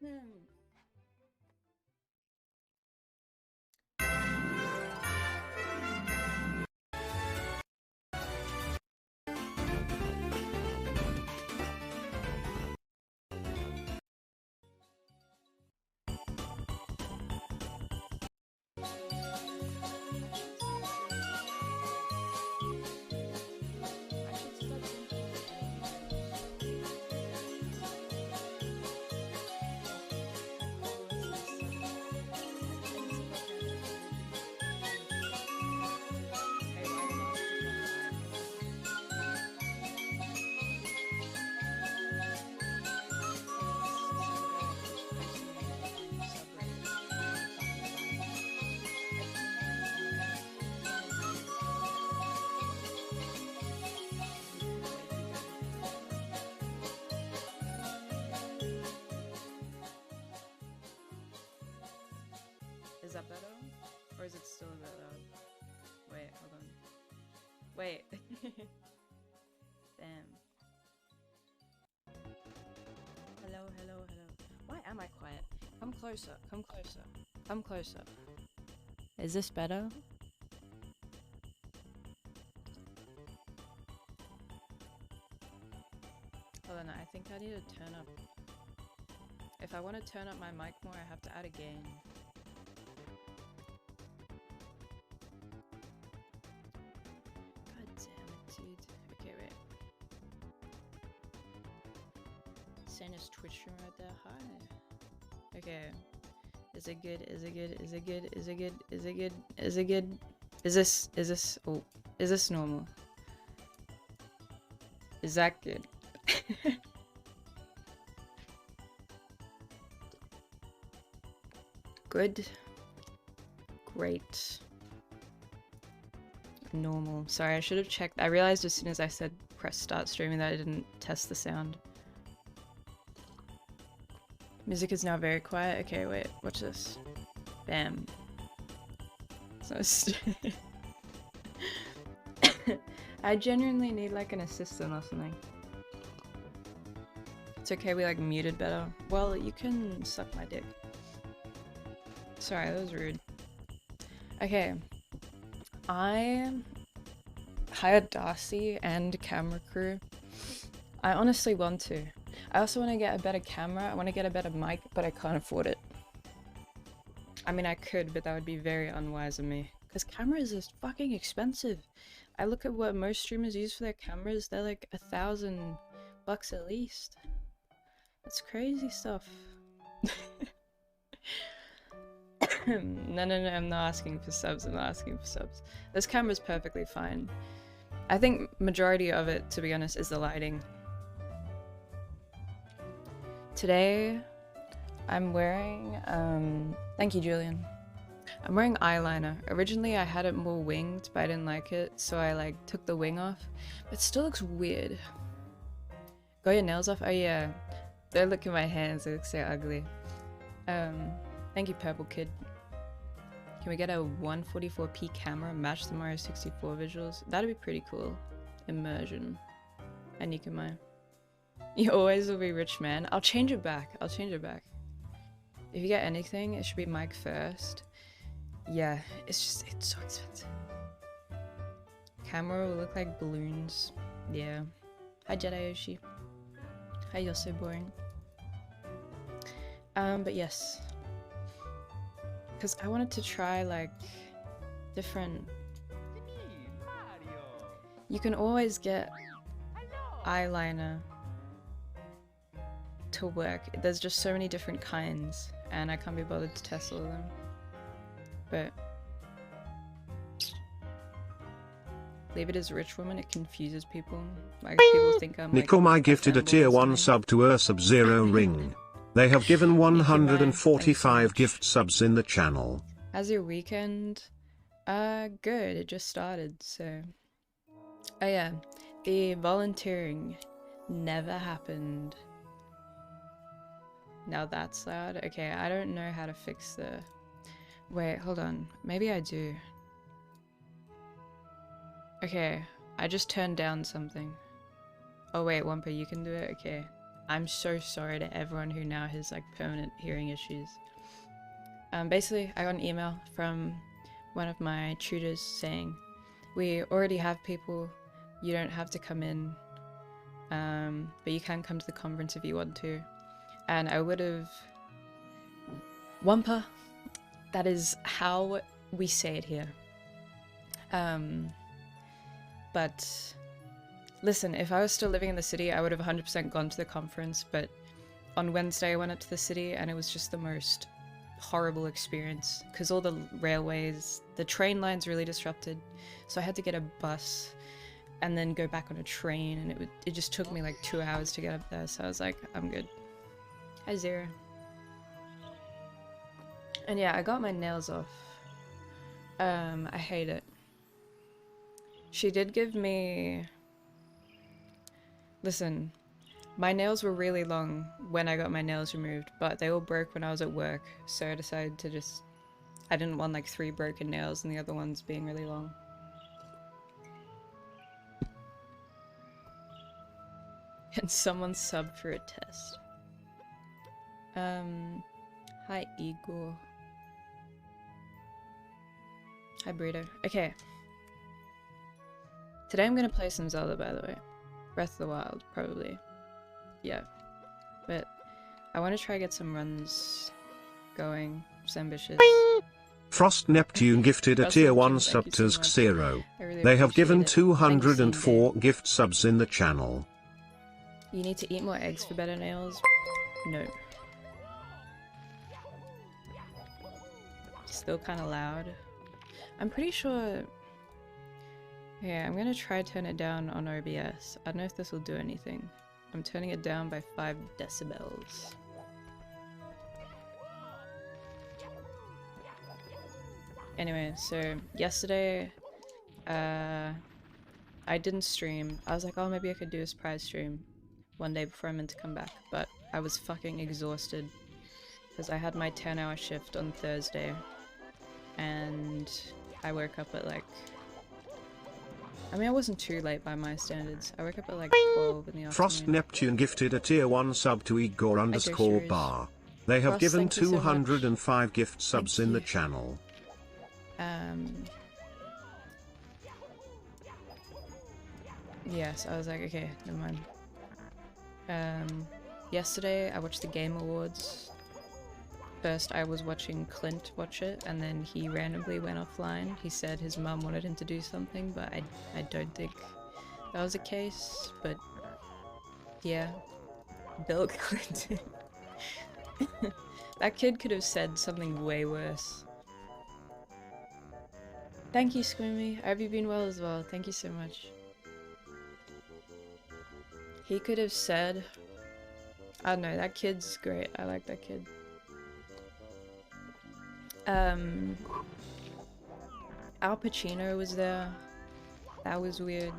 Hmm. I should stop Is that better? Or is it still a bit loud? Wait, hold on. Wait. Damn. Hello, hello, hello. Why am I quiet? Come closer, come closer. Come closer. Is this better? Hold on, I think I need to turn up. If I want to turn up my mic more, I have to add a gain. God damn it, dude. Okay, wait. Santa's Twitch stream right there. Hi. Okay. Is it good? Is it good? Is it good? Is it good? Is it good? Is it good? Is this, oh, is this normal? Is that good? Good. Great. Normal. Sorry, I should have checked. I realized as soon as I said press start streaming that I didn't test the sound. Music is now very quiet. Okay, wait. Watch this. Bam. So I genuinely need like an assistant or something. It's okay, we like muted better. Well, you can suck my dick. Sorry, that was rude. Okay. I hired Darcy and camera crew. I honestly want to. I also want to get a better camera. I want to get a better mic, but I can't afford it. I mean, I could, but that would be very unwise of me. Because cameras is fucking expensive. I look at what most streamers use for their cameras, they're like $1,000 at least. That's crazy stuff. No, I'm not asking for subs, I'm not asking for subs. This camera's perfectly fine. I think majority of it, to be honest, is the lighting. Today, I'm wearing, thank you, Julian. I'm wearing eyeliner. Originally, I had it more winged, but I didn't like it, so I like took the wing off. But it still looks weird. Got your nails off? Oh yeah. Don't look at my hands, they look so ugly. Thank you, Purple Kid. Can we get a 144p camera, match the Mario 64 visuals? That'd be pretty cool. Immersion. And Nikomai. You always will be rich, man. I'll change it back. I'll change it back. If you get anything, it should be mic first. Yeah, it's so expensive. Camera will look like balloons. Yeah. Hi, Jedi Yoshi. Hi, you're so boring. But yes. Because I wanted to try, like, different... You can always get eyeliner to work. There's just so many different kinds, and I can't be bothered to test all of them. But... leave it as a rich woman, it confuses people. Like, people think I'm like... Nikomai gifted a tier 1 sub to Sub-Zero Ring. They have given 145 gift subs in the channel. How's your weekend? Good. It just started, so... Oh yeah, the volunteering never happened. Now that's loud. Okay, I don't know how to fix the... Wait, hold on. Maybe I do. Okay, I just turned down something. Oh wait, Wumpa, you can do it? Okay. I'm so sorry to everyone who now has like permanent hearing issues. Basically, I got an email from one of my tutors saying, we already have people, you don't have to come in, but you can come to the conference if you want to. And I would have... Wampa, that is how we say it here. But listen, if I was still living in the city, I would have 100% gone to the conference, but on Wednesday I went up to the city and it was just the most horrible experience because all the railways, the train lines really disrupted, so I had to get a bus and then go back on a train, and it just took me like 2 hours to get up there, so I was like, I'm good. Hi Zero. And yeah, I got my nails off. I hate it. She did give me... Listen, my nails were really long when I got my nails removed, but they all broke when I was at work, so I decided to just... I didn't want like 3 broken nails and the other ones being really long. And someone subbed for a test. Hi Igor. Hi Burrito. Okay. Today I'm gonna play some Zelda, by the way. Breath of the Wild, probably. Yeah. But I want to try get some runs going. It's ambitious. Frost Neptune gifted a tier 1 sub to Xero. They have given 204 gift subs in the channel. You need to eat more eggs for better nails? No. Still kind of loud. I'm pretty sure... Yeah, I'm gonna try turn it down on OBS. I don't know if this will do anything. I'm turning it down by 5 decibels. Anyway, so yesterday, I didn't stream. I was like, oh, maybe I could do a surprise stream one day before I meant to come back, but I was fucking exhausted because I had my 10-hour shift on Thursday, and I woke up at like... I mean, I wasn't too late by my standards. I woke up at like 12 in the afternoon. Frost Neptune gifted a tier 1 sub to Igor_bar. They have given 205 gift subs in the channel. Yes, I was like, okay, never mind. Yesterday I watched the Game Awards. First I was watching Clint watch it, and then he randomly went offline. He said his mum wanted him to do something, but I don't think that was the case, but yeah. Bill Clinton. That kid could have said something way worse. Thank you, Squimmy. I hope you've been well as well. Thank you so much. He could have said... I don't know, that kid's great. I like that kid. Al Pacino was there. That was weird.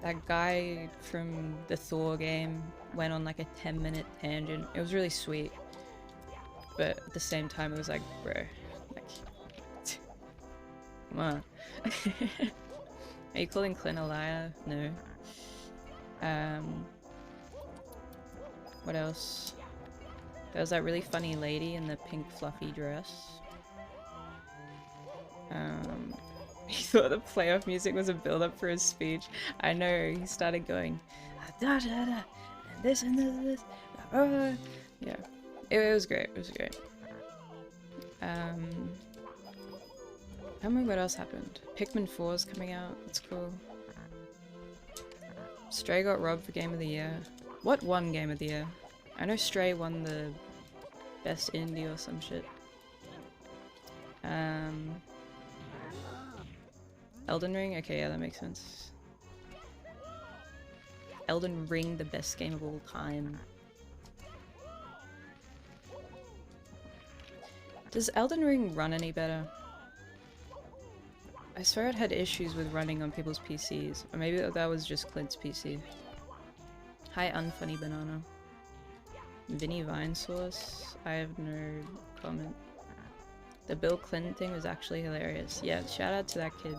That guy from the Thor game went on like a 10-minute tangent. It was really sweet. But at the same time it was like, bro, like, come on. Are you calling Clint a liar? No. What else? There was that really funny lady in the pink fluffy dress. He thought the playoff music was a build-up for his speech. I know, he started going, da da da, and this and this and this. Yeah, it was great. It was great. I don't remember what else happened. Pikmin 4 is coming out. That's cool. Stray got robbed for Game of the Year. What won Game of the Year? I know Stray won the best indie or some shit. Elden Ring? Okay, yeah, that makes sense. Elden Ring, the best game of all time. Does Elden Ring run any better? I swear it had issues with running on people's PCs. Or maybe that was just Clint's PC. Hi, Unfunny Banana. Vinny Vine Sauce? I have no comment. The Bill Clinton thing was actually hilarious. Yeah, shout out to that kid.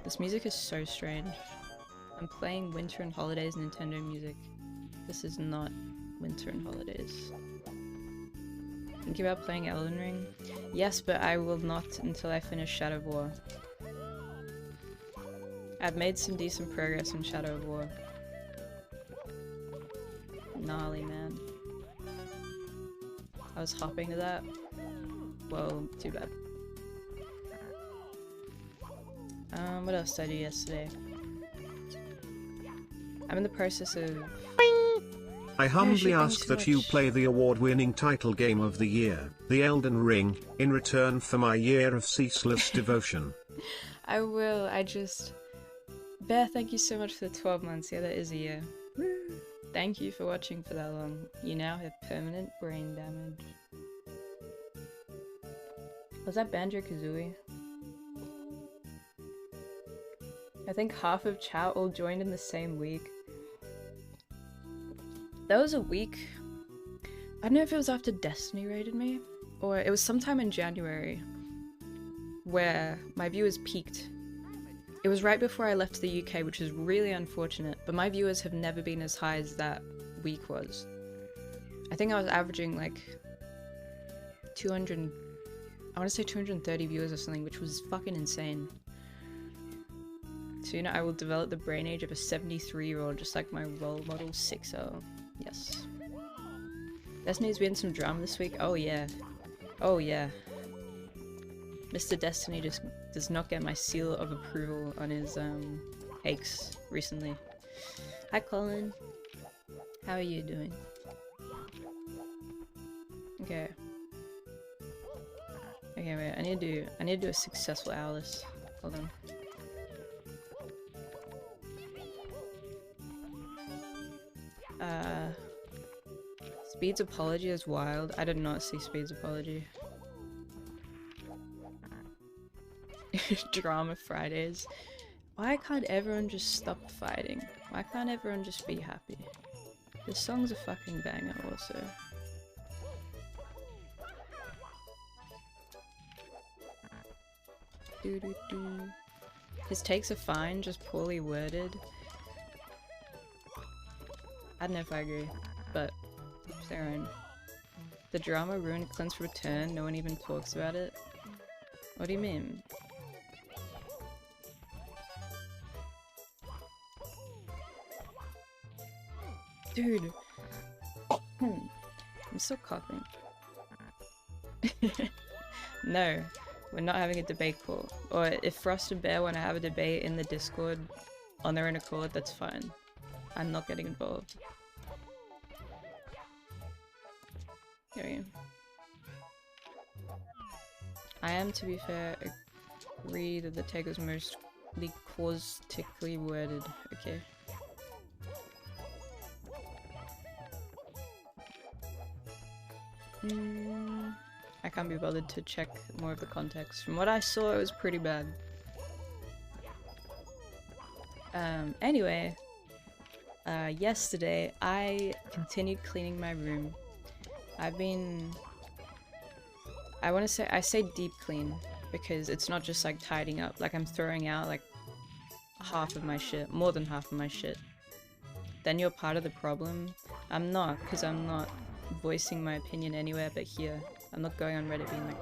This music is so strange. I'm playing Winter and Holidays Nintendo music. This is not Winter and Holidays. Thinking about playing Elden Ring? Yes, but I will not until I finish Shadow of War. I've made some decent progress in Shadow of War. Gnarly, man. I was hopping to that. Well, too bad. What else did I do yesterday? I'm in the process of... I humbly No, ask that you play the award-winning title game of the year, The Elden Ring, in return for my year of ceaseless devotion. I will, I just... Bear, thank you so much for the 12 months. Yeah, that is a year. Thank you for watching for that long. You now have permanent brain damage. Was that Banjo-Kazooie? I think half of chat all joined in the same week. That was a week. I don't know if it was after Destiny raided me, or it was sometime in January where my viewers peaked. It was right before I left the UK, which is really unfortunate, but my viewers have never been as high as that week was. I think I was averaging like 200, I want to say 230 viewers or something, which was fucking insane. So, you know, I will develop the brain age of a 73-year-old just like my role model 6-0. Yes. Destiny's been some drama this week. Oh yeah. Oh yeah. Mr. Destiny just does not get my seal of approval on his aches recently. Hi Colin. How are you doing? Okay. Okay, wait, I need to do a successful Alice. Hold on. Speed's apology is wild. I did not see Speed's apology. Drama Fridays. Why can't everyone just stop fighting? Why can't everyone just be happy? This song's a fucking banger also. Doo doo doo. His takes are fine, just poorly worded. I don't know if I agree, but it's their own. The drama ruined Clint's return, no one even talks about it. What do you mean? Dude! I'm still coughing. No, we're not having a debate call. Or if Frost and Bear want to have a debate in the Discord on their own accord, that's fine. I'm not getting involved. Here we go. I am, to be fair, agree that the take was mostly caustically worded. Okay. I can't be bothered to check more of the context. From what I saw, it was pretty bad. Anyway, yesterday I continued cleaning my room. I say deep clean because it's not just like tidying up, like I'm throwing out like half of my shit, more than half of my shit. Then you're part of the problem. I'm not, because I'm not voicing my opinion anywhere but here. I'm not going on Reddit being like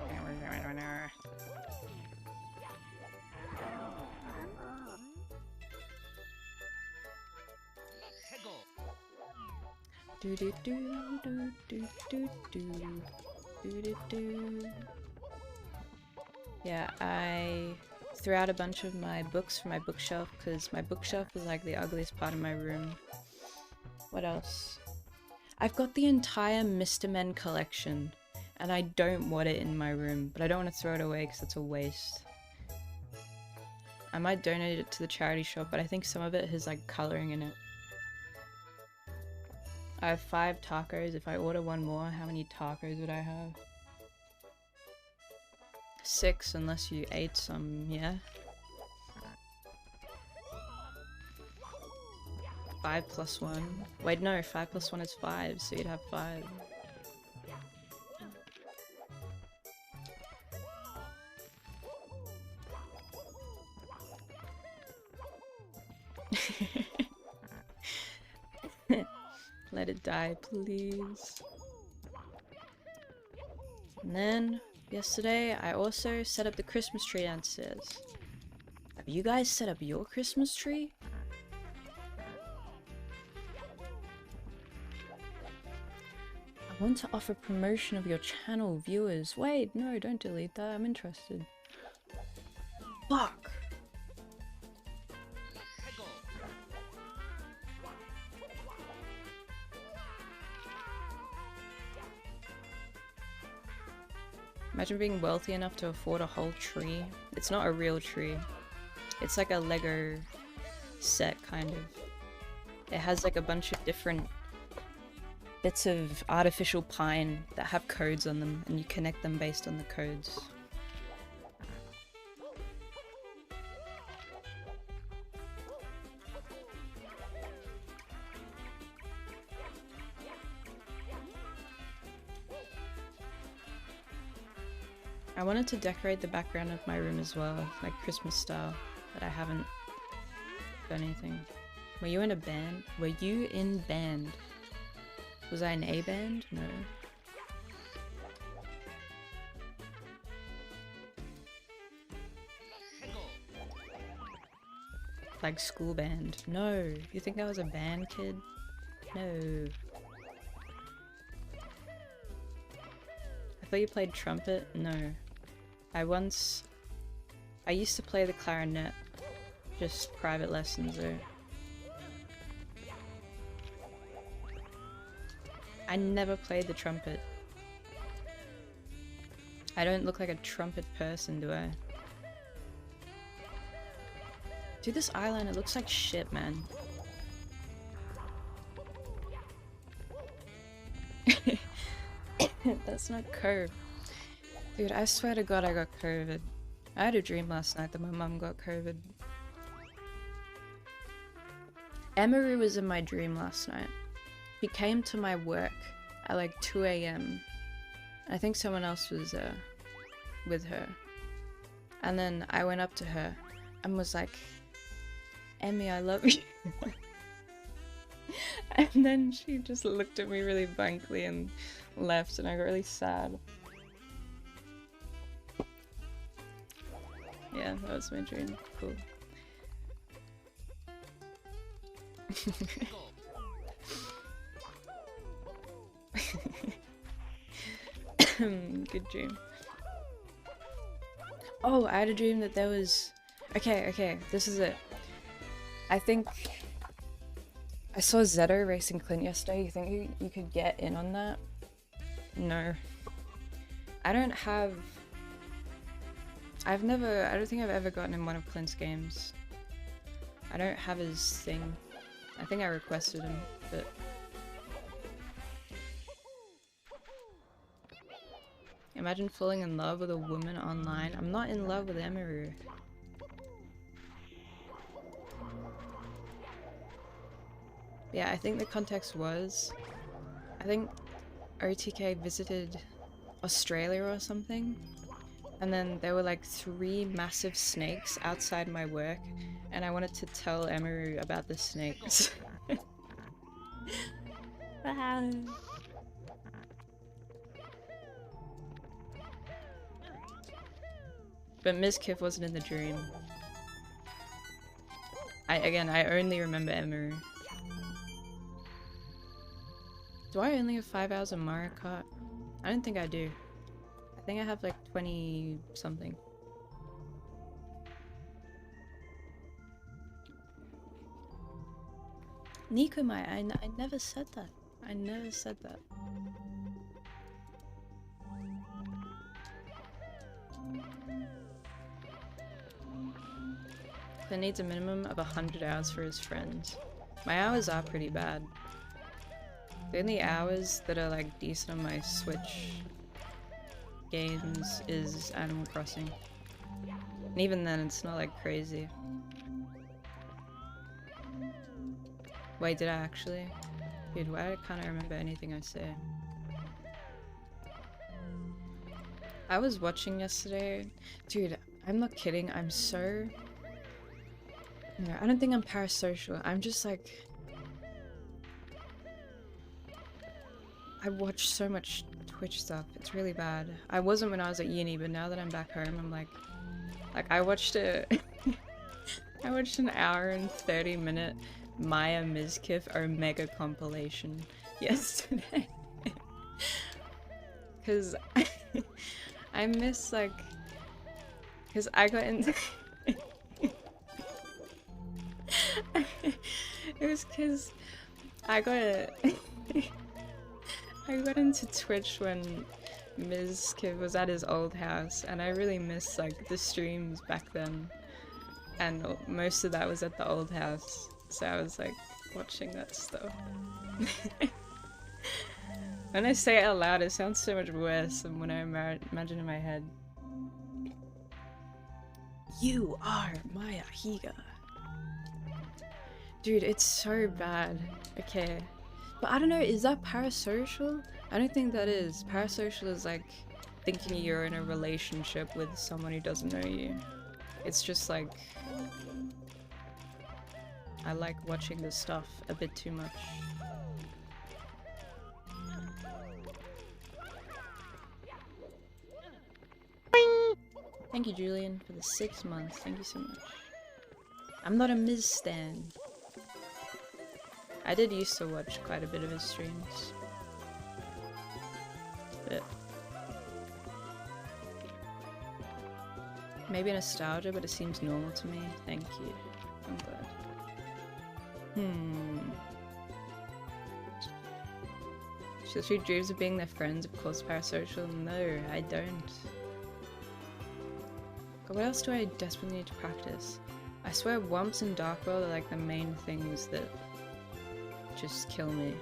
do do do do do do do do do. Yeah, I threw out a bunch of my books from my bookshelf because my bookshelf is like the ugliest part of my room. What else? I've got the entire Mr. Men collection and I don't want it in my room, but I don't want to throw it away because it's a waste. I might donate it to the charity shop, but I think some of it has like coloring in it. I have 5 tacos. If I order one more, how many tacos would I have? 6 unless you ate some, yeah? 5 plus 1. Wait, no, 5 plus 1 is 5, so you'd have 5. Let it die, please. And then, yesterday, I also set up the Christmas tree downstairs. Have you guys set up your Christmas tree? I want to offer promotion of your channel, viewers. Wait, no, don't delete that. I'm interested. Fuck! Imagine being wealthy enough to afford a whole tree. It's not a real tree. It's like a Lego set, kind of. It has like a bunch of different bits of artificial pine that have codes on them, and you connect them based on the codes. I wanted to decorate the background of my room as well, like Christmas style, but I haven't done anything. Were you in a band? Were you in band? Was I in a band? No. Like school band? No. You think I was a band kid? No. I thought you played trumpet? No. I used to play the clarinet. Just private lessons though. I never played the trumpet. I don't look like a trumpet person, do I? Dude, this eyeliner looks like shit, man. That's not curved. Dude, I swear to God I got COVID. I had a dream last night that my mum got COVID. Emery was in my dream last night. He came to my work at like 2 AM. I think someone else was with her. And then I went up to her and was like, Emmy, I love you. And then she just looked at me really blankly and left, and I got really sad. Yeah, that was my dream. Cool. Good dream. Oh, I had a dream that there was... Okay, this is it. I think... I saw Zeto racing Clint yesterday. You think you could get in on that? No. I don't have... I don't think I've ever gotten in one of Clint's games. I don't have his thing. I think I requested him, but... Imagine falling in love with a woman online. I'm not in love with Emiru. Yeah, I think the context was... I think OTK visited Australia or something. And then there were like 3 massive snakes outside my work. And I wanted to tell Emiru about the snakes. But Ms. Kiff wasn't in the dream. I only remember Emiru. Do I only have 5 hours of Mario Kart? I don't think I do. I think I have like 20 something. Nikomai, I never said that. I never said that. That needs a minimum of 100 hours for his friends. My hours are pretty bad. The only hours that are like decent on my Switch games is Animal Crossing. And even then it's not like crazy. Wait, did I actually? Dude, why can't I remember anything I say? I was watching yesterday. Dude, I'm not kidding, I'm so... No, I don't think I'm parasocial. I'm just like... I watch so much Twitch stuff. It's really bad. I wasn't when I was at uni, but now that I'm back home, I'm like I watched I watched an hour and 30-minute Maya Mizkif Omega compilation yesterday. Cause I miss cause I got into it was cause I got I got into Twitch when Mizkif was at his old house, and I really miss the streams back then. And most of that was at the old house, so I was watching that stuff. When I say it out loud, it sounds so much worse than when I imagine in my head. You are Maya Higa. Dude, it's so bad. Okay. But I don't know, is that parasocial? I don't think that is. Parasocial is thinking you're in a relationship with someone who doesn't know you. It's just I like watching this stuff a bit too much. Thank you, Julian, for the 6 months. Thank you so much. I'm not a Ms. Stan. I did used to watch quite a bit of his streams. But maybe nostalgia, but it seems normal to me. Thank you. I'm glad. She dreams of being their friends, of course, parasocial. No, I don't. God, what else do I desperately need to practice? I swear Wumps and Dark World are the main things that just kill me.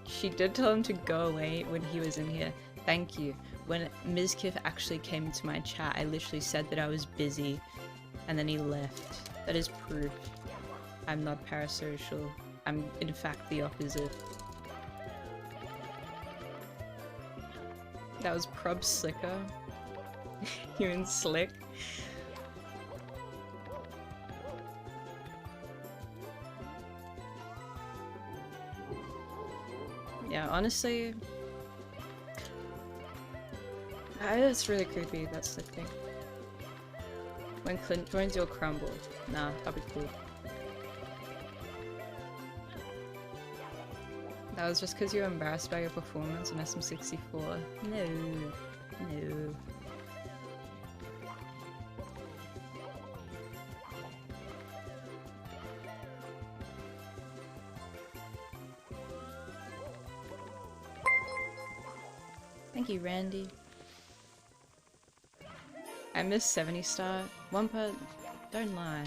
She did tell him to go away when he was in here. Thank you. When Mizkif actually came into my chat, I literally said that I was busy, and then he left. That is proof I'm not parasocial. I'm in fact the opposite. That was Prob Slicker. You and Slick. Yeah, honestly, it's really creepy, that Slick thing. When Clint joins, you'll crumble. Nah, that'll be cool. That was just because you were embarrassed by your performance on SM64. No. No. Thank you, Randy. I miss 70 star. Wumpa, don't lie.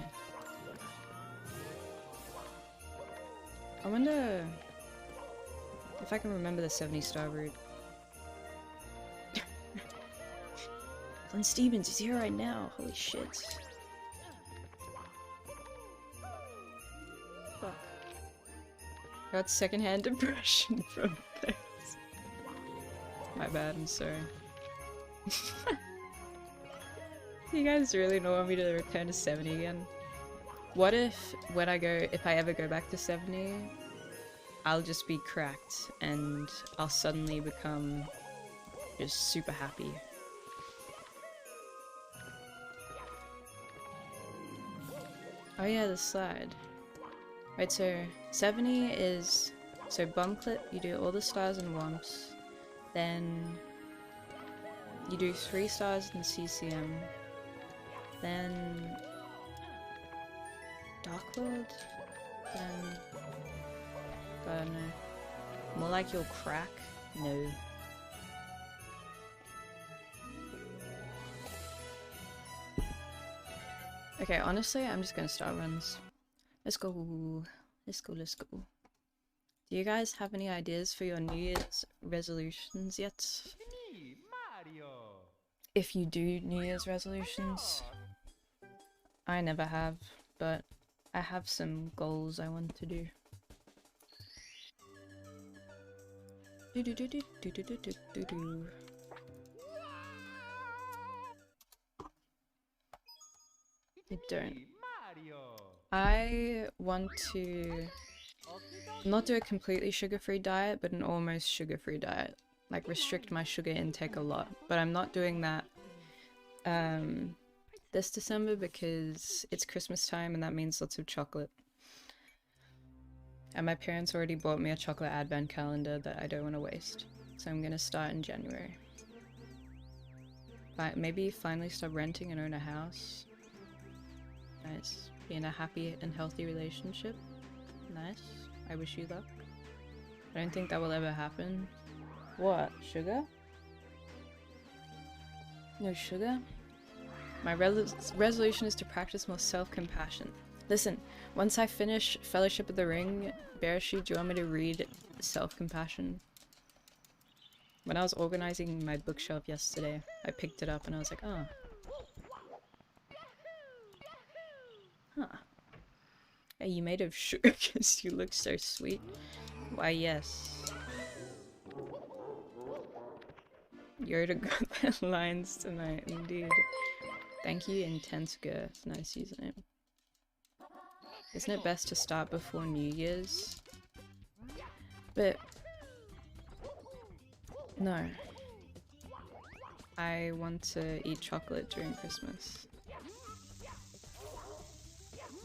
I wonder if I can remember the 70 star route. Glenn Stevens is here right now. Holy shit. Fuck. I got secondhand depression from this. My bad, I'm sorry. You guys really don't want me to return to 70 again? What if if I ever go back to 70, I'll just be cracked and I'll suddenly become just super happy. Oh yeah, the slide. Right, so 70 is, so bum clip, you do all the stars and wumps, then you do 3 stars in CCM, then Dark World, then I don't know. More like you'll crack? No. Okay, honestly, I'm just gonna start runs. Let's go. Let's go, let's go. Do you guys have any ideas for your New Year's resolutions yet? If you do New Year's resolutions. I never have, but I have some goals I want to do. Do do do do do do do do do do. I don't. I want to Not do a completely sugar-free diet, but an almost sugar-free diet. Like restrict my sugar intake a lot. But I'm not doing that this December because it's Christmas time and that means lots of chocolate. And my parents already bought me a chocolate advent calendar that I don't want to waste. So I'm gonna start in January. But maybe finally stop renting and own a house. Nice. Be in a happy and healthy relationship. Nice. I wish you luck. I don't think that will ever happen. What? Sugar? No sugar? My resolution is to practice more self-compassion. Listen, once I finish Fellowship of the Ring, Bereshi, do you want me to read self-compassion? When I was organizing my bookshelf yesterday, I picked it up and I was like, oh. Huh. Are you made of sugar because you look so sweet? Why, yes. Yoda got their lines tonight, indeed. Thank you, Intense Girth. Nice username. Isn't it best to start before New Year's? But... no. I want to eat chocolate during Christmas.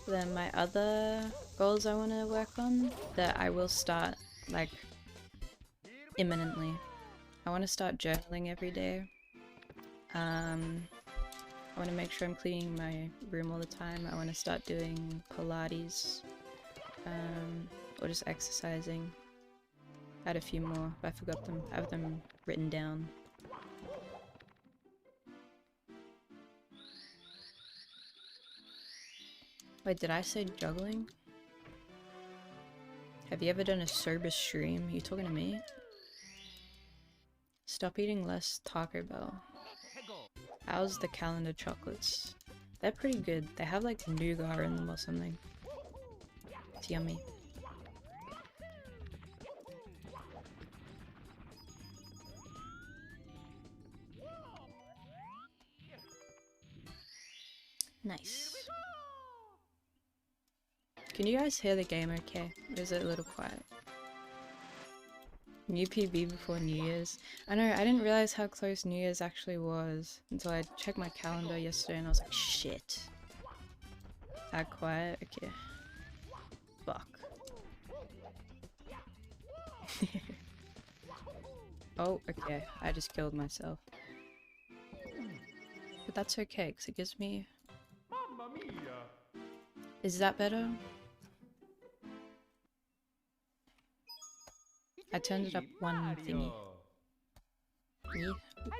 Then my other goals I want to work on, that I will start, like, imminently. I want to start journaling every day. I want to make sure I'm cleaning my room all the time. I want to start doing Pilates. Or just exercising. I had a few more, but I forgot them. I have them written down. Wait, did I say juggling? Have you ever done a sober stream? Are you talking to me? Stop eating less Taco Bell. How's the calendar chocolates? They're pretty good. They have like nougat in them or something. It's yummy. Nice. Can you guys hear the game okay? Or is it a little quiet? New PB before New Year's. I know, I didn't realize how close New Year's actually was until I checked my calendar yesterday and I was like, shit. That quiet? Okay. Fuck. Oh, okay. I just killed myself. But that's okay, because it gives me... Mamma mia. Is that better? I turned it up one thingy. Yeah. Okay.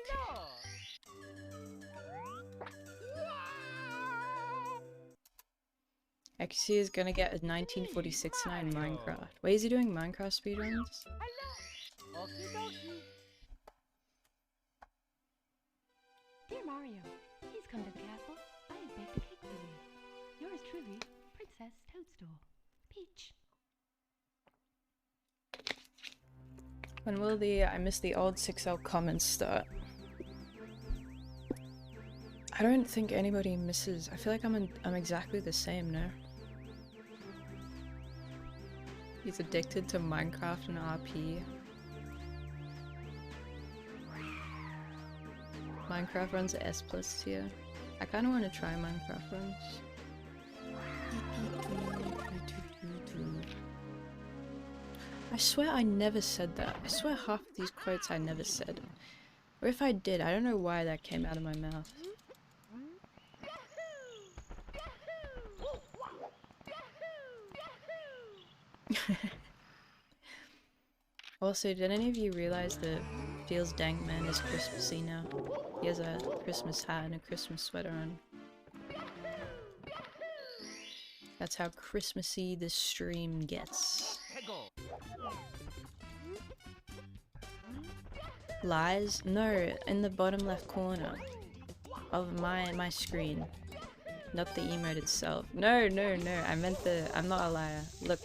XC is gonna get a 1946-9 Minecraft. Wait, is he doing Minecraft speedruns? Dear Mario, please come to the castle. I have baked a cake for you. Yours truly, Princess Toadstool. Peach. When will the I miss the old 6L comments start? I don't think anybody misses. I feel like I'm exactly the same, no? He's addicted to Minecraft and RP. Minecraft runs at S+ tier. I kinda wanna try Minecraft runs. I swear I never said that. I swear half of these quotes I never said. Or if I did, I don't know why that came out of my mouth. Also, did any of you realize that Feels Dank Man is Christmassy now? He has a Christmas hat and a Christmas sweater on. That's how Christmassy this stream gets. Lies? No, in the bottom left corner of my screen. Not the emote itself. No, I meant the... I'm not a liar. Look,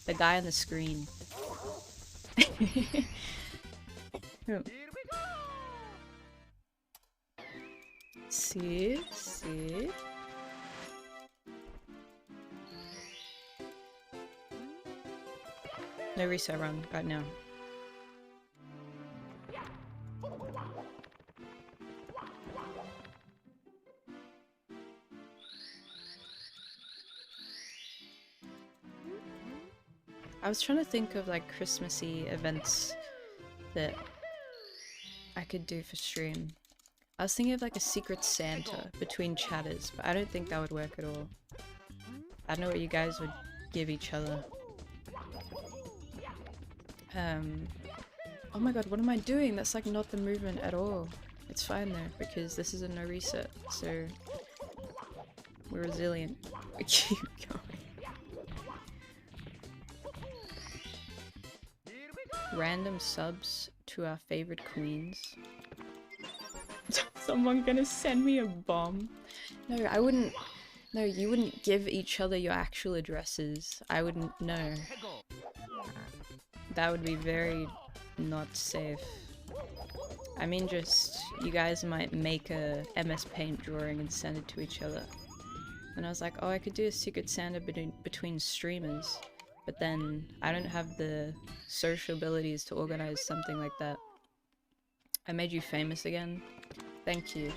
the guy on the screen. See? No reset run right now. I was trying to think of like Christmassy events that I could do for stream. I was thinking of like a secret Santa between chatters, but I don't think that would work at all. I don't know what you guys would give each other. Oh my god, what am I doing? That's like not the movement at all. It's fine though, because this is a no reset, so we're resilient. We keep going. Random subs to our favorite queens. Someone gonna send me a bomb? No, I wouldn't. No, you wouldn't give each other your actual addresses. I wouldn't know. That would be very not safe. I mean, just you guys might make a MS Paint drawing and send it to each other. And I was like, oh, I could do a Secret Santa between streamers. But then I don't have the social abilities to organize something like that. I made you famous again. Thank you.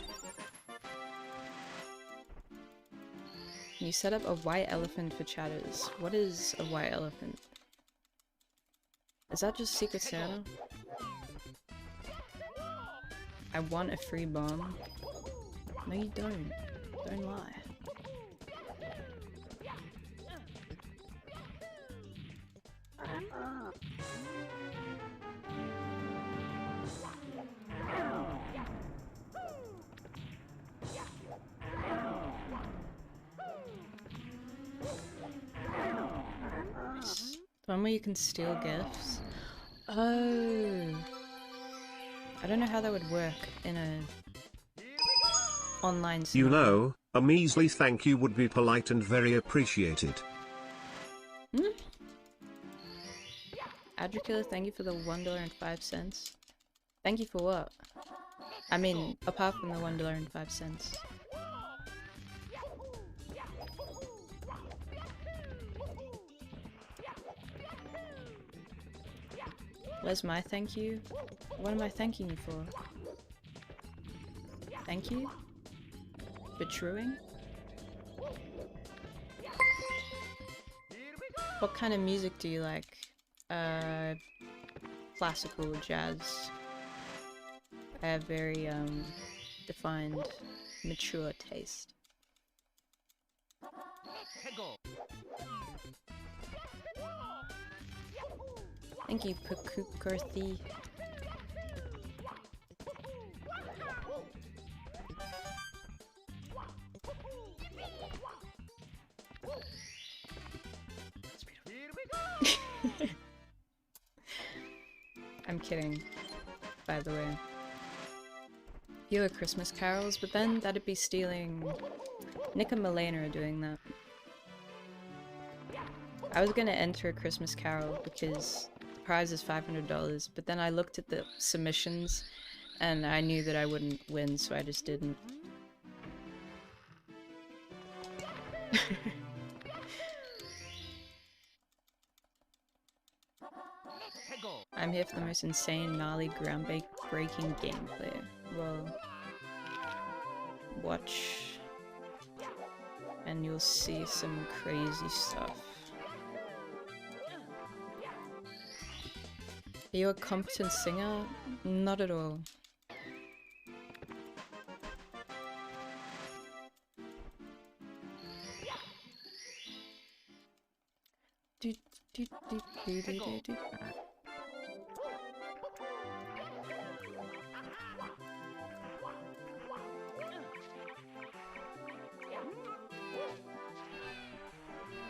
You set up a white elephant for chatters. What is a white elephant? Is that just Secret Santa? I want a free bomb. No you don't. Don't lie. The one where you can steal gifts? Oh. I don't know how that would work in a online scenario. You know, a measly thank you would be polite and very appreciated. Hmm? Adrikiller, thank you for the $1.05. Thank you for what? I mean, apart from the $1.05. Where's my thank you? What am I thanking you for? Thank you? For truing? What kind of music do you like? Classical, jazz. I have very, defined, mature taste. Thank you, Pakukarthi. I'm kidding, by the way. You are Christmas carols, but then that'd be stealing. Nick and Milena are doing that. I was gonna enter a Christmas carol because the prize is $500, but then I looked at the submissions and I knew that I wouldn't win, so I just didn't. I'm here for the most insane, gnarly, groundbreaking gameplay. Well, watch and you'll see some crazy stuff. Are you a competent singer? Not at all. Do, do, do, do, do, do, do.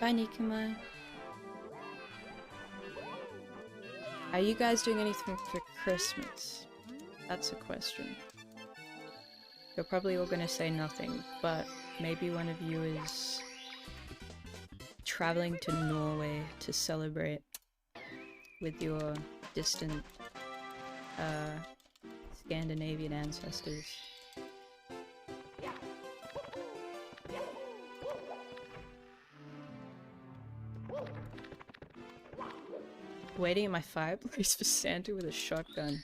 Bye, Nikuma. Are you guys doing anything for Christmas? That's a question. You're probably all gonna say nothing, but maybe one of you is traveling to Norway to celebrate with your distant Scandinavian ancestors. Waiting in my fireplace for Santa with a shotgun.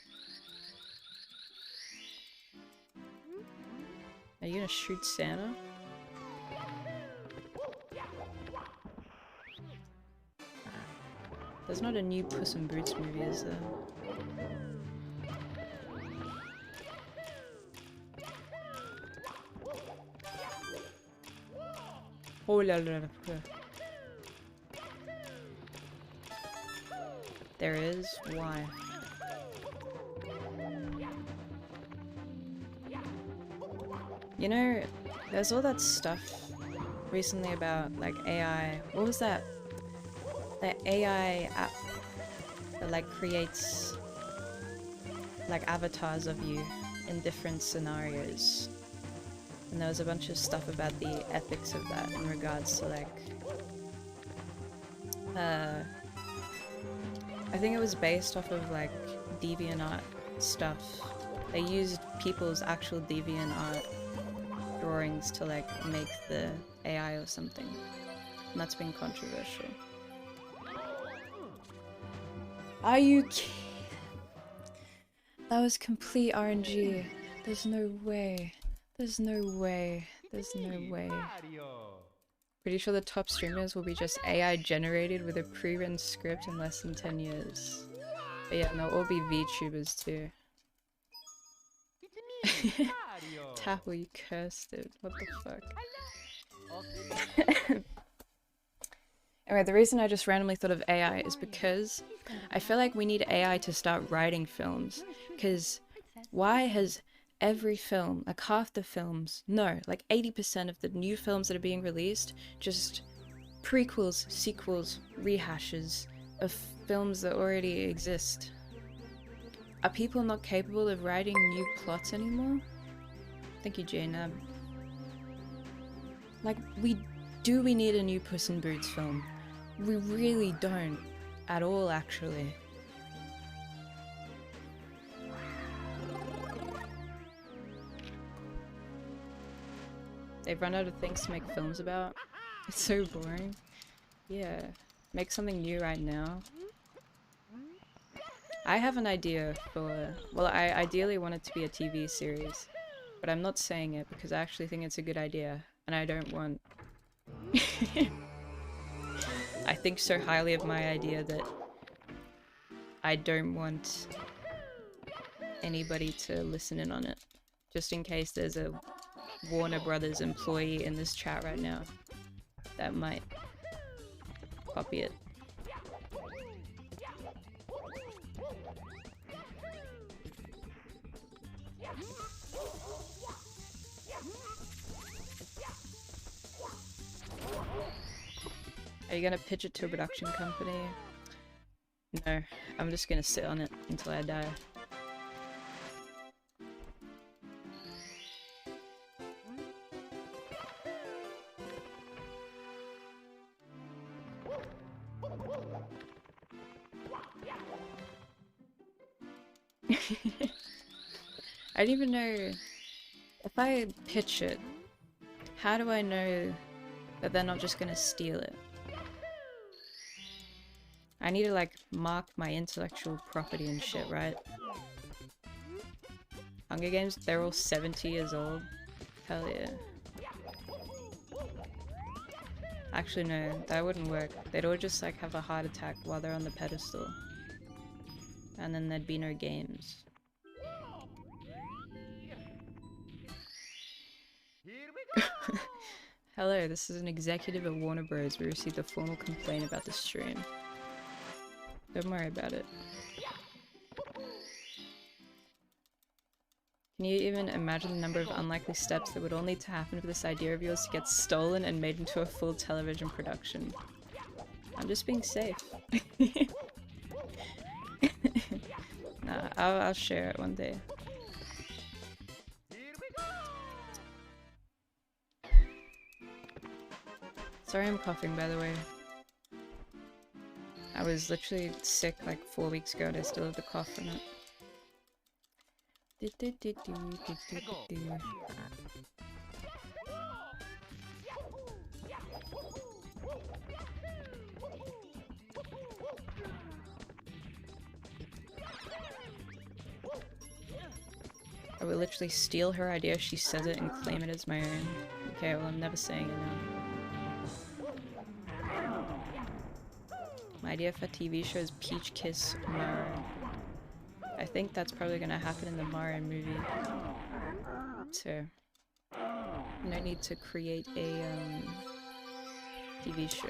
Are you gonna shoot Santa? There's not a new Puss in Boots movie, is there? Oh la la la. There is? Why? You know, there's all that stuff recently about like AI. What was that? That AI app that like creates like avatars of you in different scenarios. And there was a bunch of stuff about the ethics of that in regards to like I think it was based off of like DeviantArt stuff. They used people's actual DeviantArt drawings to like make the AI or something. And that's been controversial. Are you kidding? That was complete RNG. There's no way. There's no way. There's no way. Pretty sure the top streamers will be just AI generated with a pre-written script in less than 10 years. But yeah, and they'll all be VTubers too. Tahoe, you cursed it. What the fuck? Anyway, the reason I just randomly thought of AI is because I feel like we need AI to start writing films. Because why has every film, like half the films, no, like 80% of the new films that are being released, just prequels, sequels, rehashes of films that already exist? Are people not capable of writing new plots anymore? Thank you, Jaynab. Like, we need a new Puss in Boots film. We really don't. At all, actually. They've run out of things to make films about. It's so boring. Yeah. Make something new right now. I have an idea for... Well, I ideally want it to be a TV series. But I'm not saying it because I actually think it's a good idea. And I don't want... I think so highly of my idea that I don't want anybody to listen in on it. Just in case there's a Warner Brothers employee in this chat right now that might copy it. Are you gonna pitch it to a production company? No, I'm just gonna sit on it until I die. I don't even know if I pitch it, how do I know that they're not just gonna steal it? I need to like mark my intellectual property and shit, right? Hunger Games, they're all 70 years old. Hell yeah. Actually no, that wouldn't work. They'd all just like have a heart attack while they're on the pedestal. And then there'd be no games. Hello, this is an executive at Warner Bros. We received a formal complaint about the stream. Don't worry about it. Can you even imagine the number of unlikely steps that would all need to happen for this idea of yours to get stolen and made into a full television production? I'm just being safe. Nah, I'll share it one day. Sorry I'm coughing, by the way. I was literally sick like 4 weeks ago and I still have the cough from it. I will literally steal her idea if she says it and claim it as my own. Okay, well I'm never saying it now. My idea for TV show is Peach Kiss Mario. I think that's probably gonna happen in the Mario movie. So, no need to create a TV show.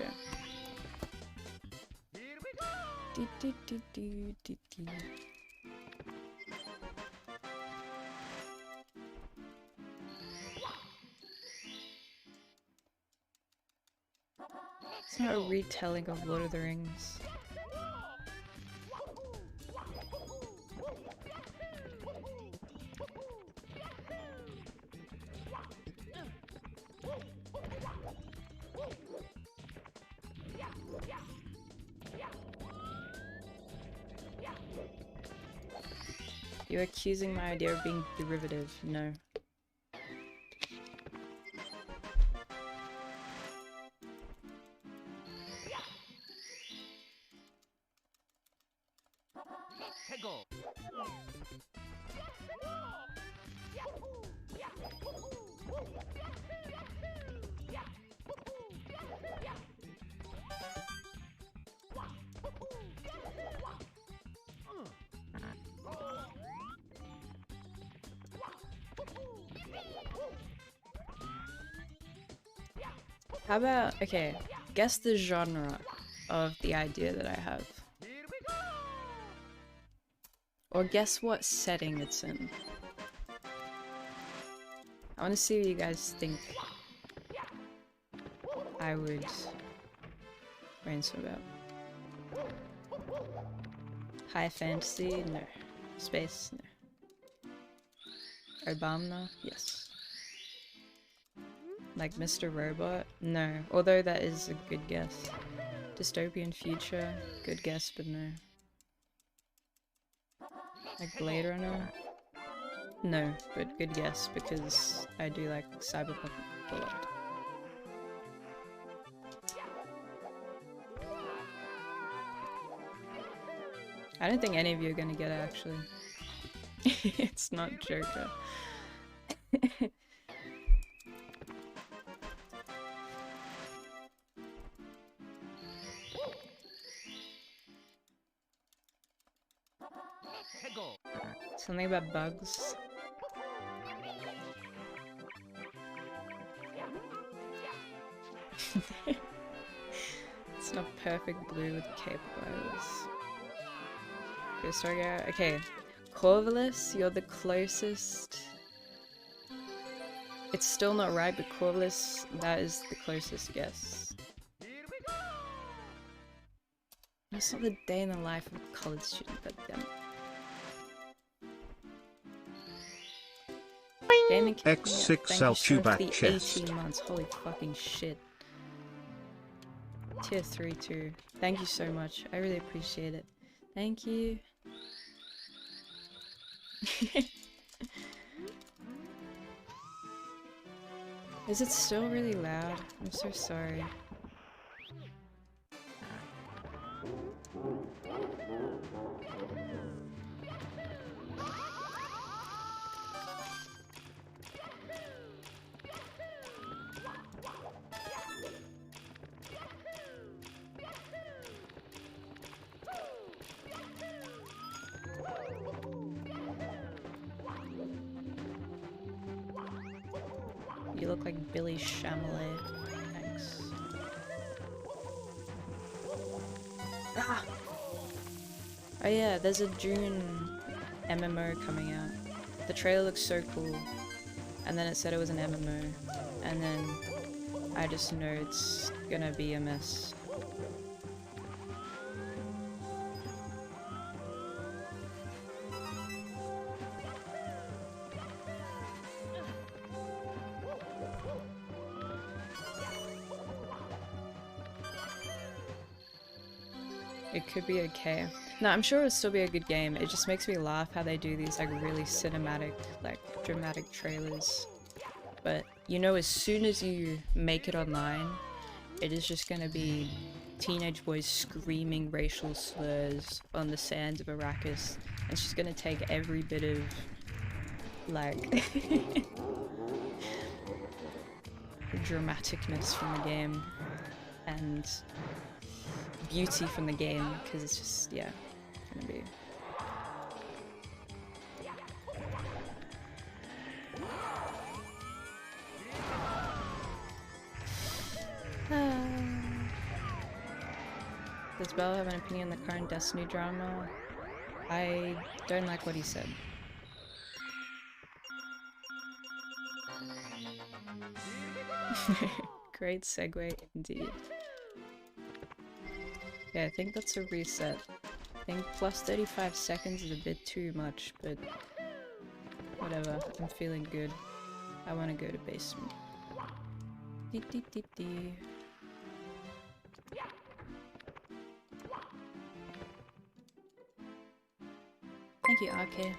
It's not a retelling of Lord of the Rings. You're accusing my idea of being derivative. No. How about, okay, guess the genre of the idea that I have. Or guess what setting it's in. I want to see what you guys think I would brainstorm about. High fantasy? No. Space? No. Obama? Yes. Like Mr. Robot? No. Although that is a good guess. Dystopian future? Good guess, but no. Like Blade Runner? No, but good guess because I do like cyberpunk a lot. I don't think any of you are gonna get it actually. It's not Joker. Something about bugs. It's not perfect blue with cape bows. Go start out. Okay. Corvus, you're the closest. It's still not right, but Corvus, that is the closest guess. It's not the day in the life of a college student, but damn it. Gaming X6 back chest. 18 months. Holy fucking shit. Tier 3 too. Thank you so much. I really appreciate it. Thank you. Is it still really loud? I'm so sorry. You look like Billy Chamelet. Thanks. Ah! Oh yeah, there's a June MMO coming out. The trailer looks so cool. And then it said it was an MMO. And then I just know it's gonna be a mess. It could be okay. No, I'm sure it'll still be a good game. It just makes me laugh how they do these like really cinematic, like dramatic trailers. But you know, as soon as you make it online, it is just gonna be teenage boys screaming racial slurs on the sands of Arrakis. And it's just gonna take every bit of like the dramaticness from the game and beauty from the game, because it's just, yeah, gonna be. Does Belle have an opinion on the current Destiny drama? I don't like what he said. Great segue indeed. Yeah, I think that's a reset. I think plus 35 seconds is a bit too much, but whatever. I'm feeling good. I want to go to basement. Deep, deep, deep, deep. Thank you, Ake.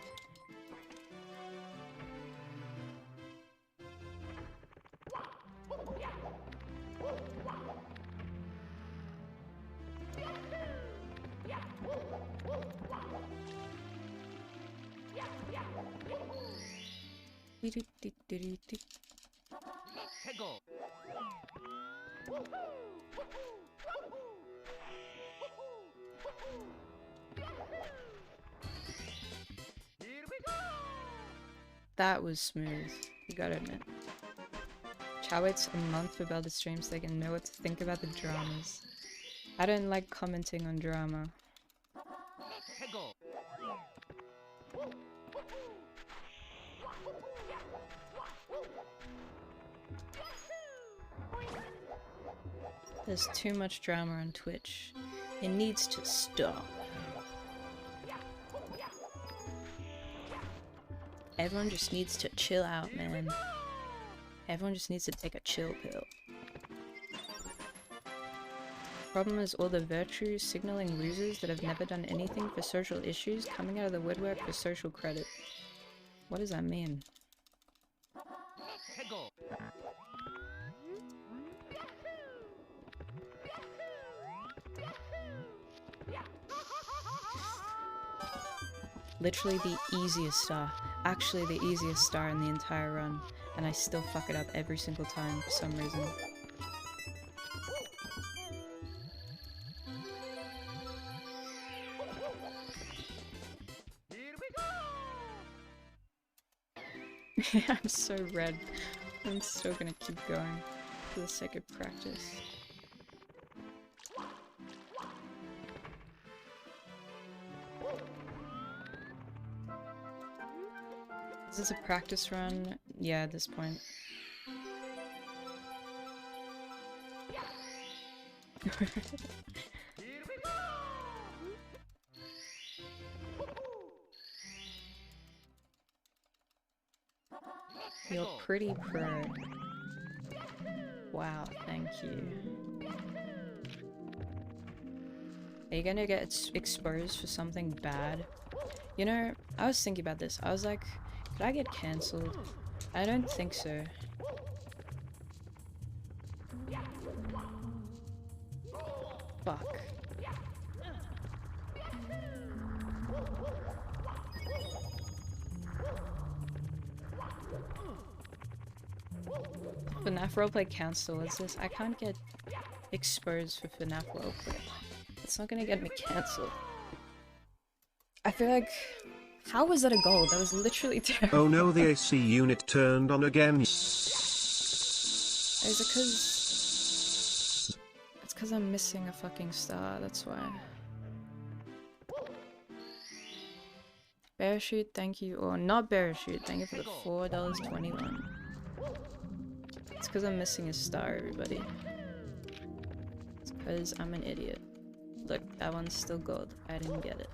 That was smooth, you gotta admit. Chow waits a month for Belle to stream so they can know what to think about the dramas. I don't like commenting on drama. There's too much drama on Twitch. It needs to stop. Everyone just needs to chill out, man. Everyone just needs to take a chill pill. Problem is all the virtue signaling losers that have never done anything for social issues coming out of the woodwork for social credit. What does that mean? Literally the easiest star. Actually the easiest star in the entire run. And I still fuck it up every single time for some reason. I'm so red. I'm still gonna keep going for the sake of practice. Is this a practice run? Yeah, at this point. You're pretty pro. Wow, thank you. Are you gonna get exposed for something bad? You know, I was thinking about this. I was like, could I get cancelled? I don't think so. Fuck. FNAF roleplay cancel, is this? I can't get exposed for FNAF roleplay. It's not gonna get me cancelled. I feel like... How was that a goal? That was literally terrible. Oh no, the AC unit turned on again. Is it cause... It's cause I'm missing a fucking star, that's why. Parachute, thank you. Or not parachute, thank you for the $4.21. It's cause I'm missing a star, everybody. It's cause I'm an idiot. Look, that one's still gold. I didn't get it.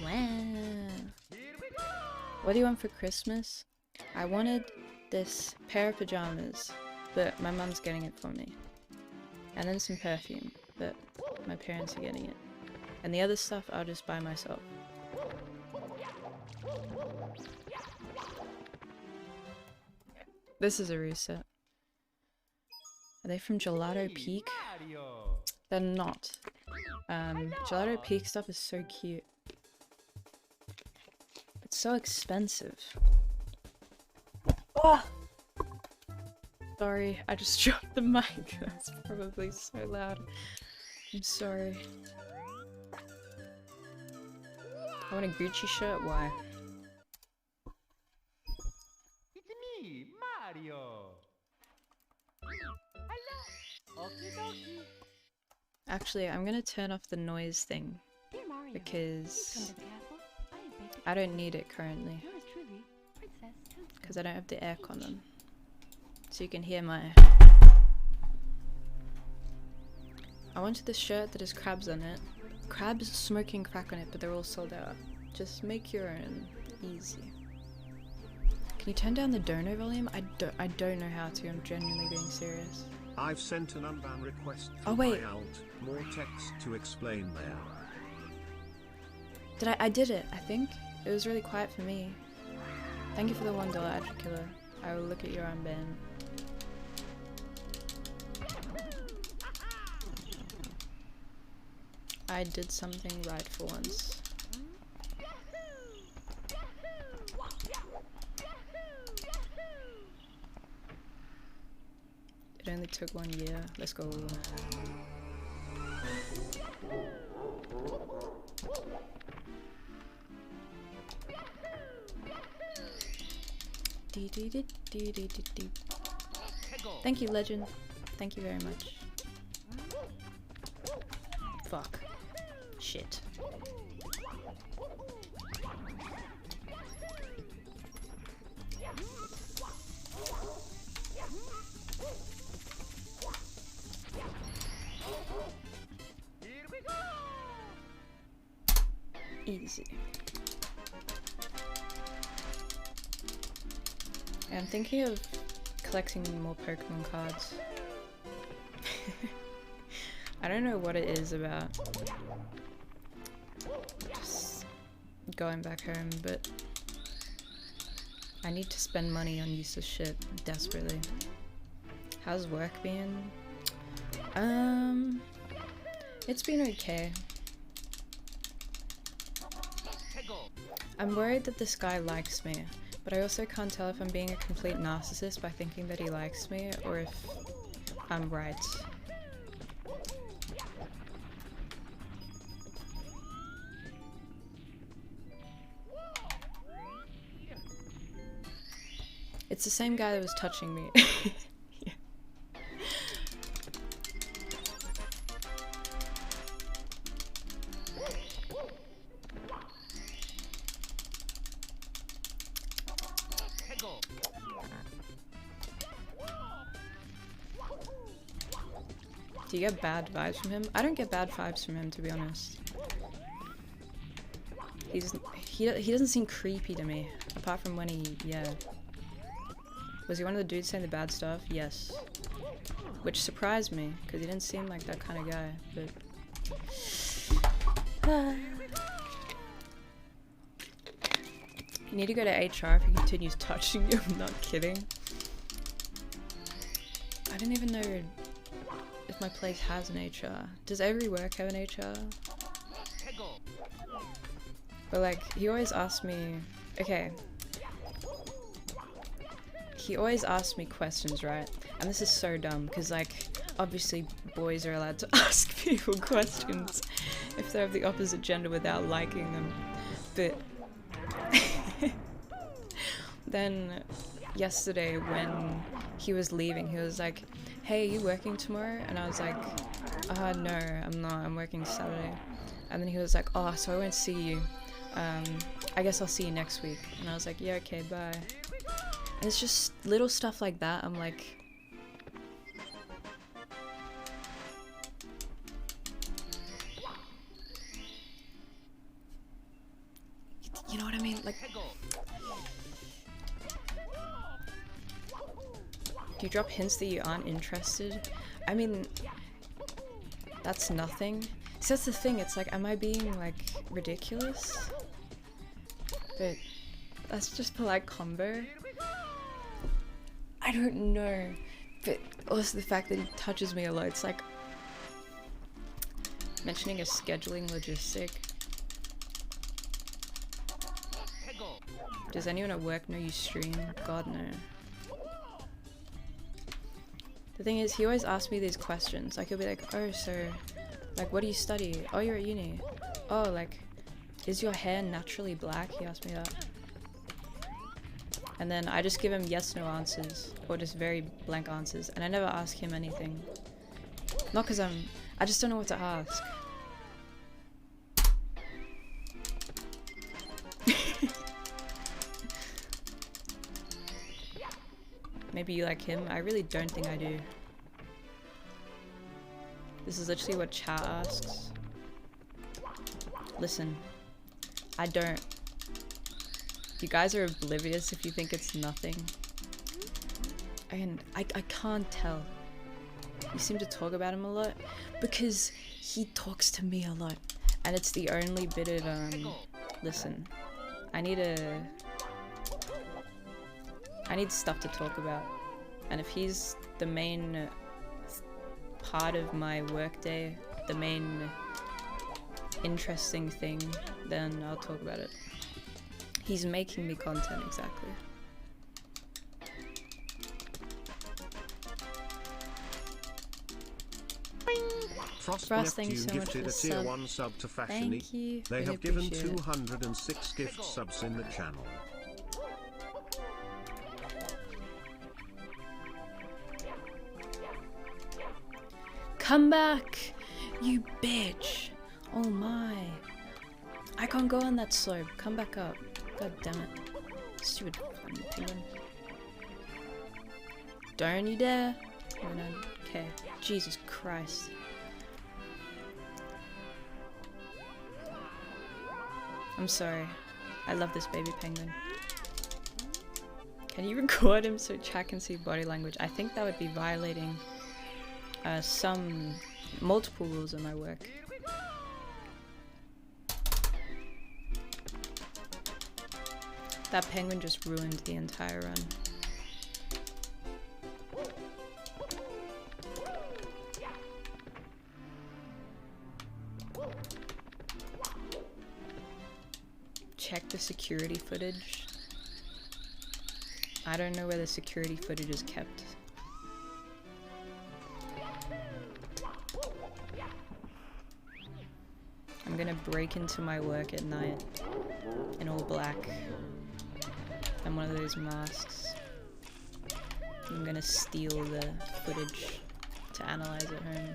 Wow. What do you want for Christmas? I wanted this pair of pajamas, but my mum's getting it for me. And then some perfume, but my parents are getting it. And the other stuff I'll just buy myself. This is a reset. Are they from Gelato Peak? They're not. Gelato Peak stuff is so cute. It's so expensive. Oh! Sorry, I just dropped the mic. That's probably so loud. I'm sorry. I want a Gucci shirt? Why? It's me, Mario. Hello. Okie dokie. Actually, I'm gonna turn off the noise thing Dear Mario, please come because to the castle. I have baked a I don't need it currently Yours truly, Princess Toadstool. because I don't have the aircon on. So you can hear my... I wanted this shirt that has crabs on it. Crabs smoking crack on it, but they're all sold out. Just make your own. Easy. Can you turn down the dono volume? I don't know how to. I'm genuinely being serious. I've sent an unban request Oh, to wait. my alt. More text to explain there. I did it, I think. It was really quiet for me. Thank you for the $1 ad killer. I will look at your unban. I did something right for once. It only took 1 year. Let's go. Thank you, legend. Thank you very much. Fuck. Shit. Here we go. Easy. I'm thinking of collecting more Pokemon cards. I don't know what it is about just going back home, but I need to spend money on useless shit desperately. How's work been? It's been okay. I'm worried that this guy likes me, but I also can't tell if I'm being a complete narcissist by thinking that he likes me or if I'm right. It's the same guy that was touching me. Yeah. Do you get bad vibes from him? I don't get bad vibes from him, to be honest. He doesn't seem creepy to me, apart from when yeah. Was he one of the dudes saying the bad stuff? Yes. Which surprised me, because he didn't seem like that kind of guy, but... You need to go to HR if he continues touching you, I'm not kidding. I don't even know if my place has an HR. Does every work have an HR? But like, he always asks me, okay. He always asks me questions, right? And this is so dumb, because like, obviously boys are allowed to ask people questions if they're of the opposite gender without liking them. But then yesterday when he was leaving, he was like, hey, are you working tomorrow? And I was like, no, I'm not, I'm working Saturday. And then he was like, oh, so I won't see you. I guess I'll see you next week. And I was like, yeah, okay, bye. And it's just little stuff like that. I'm like, you know what I mean? Like, do you drop hints that you aren't interested? I mean, that's nothing. So that's the thing, it's like, am I being like ridiculous? But that's just polite combo. I don't know. But also the fact that he touches me a lot, it's like mentioning a scheduling logistic. Does anyone at work know you stream? God, no. The thing is, he always asks me these questions. Like, he'll be like, oh, so, like, what do you study? Oh, you're at uni. Oh, like, is your hair naturally black? He asked me that. And then I just give him yes/no answers, or just very blank answers, and I never ask him anything. Not because I just don't know what to ask. Maybe you like him? I really don't think I do. This is literally what chat asks. Listen, I don't. You guys are oblivious if you think it's nothing. And I can't tell. You seem to talk about him a lot because he talks to me a lot. And it's the only bit of, listen, I need stuff to talk about. And if he's the main part of my workday, the main interesting thing, then I'll talk about it. He's making me content, exactly. Frost thank you so much for gifted the a tier sub. 1 sub to Fashiony. Thank you. They Really have given appreciate it. 206 gift subs in the channel. Come back, you bitch. Oh my. I can't go on that slope. Come back up. God damn it. Stupid fucking penguin. Don't you dare. Oh, no. Okay. Jesus Christ. I'm sorry. I love this baby penguin. Can you record him so chat can see body language? I think that would be violating multiple rules in my work. That penguin just ruined the entire run. Check the security footage. I don't know where the security footage is kept. I'm gonna break into my work at night in all black and one of those masks. I'm gonna steal the footage to analyze at home.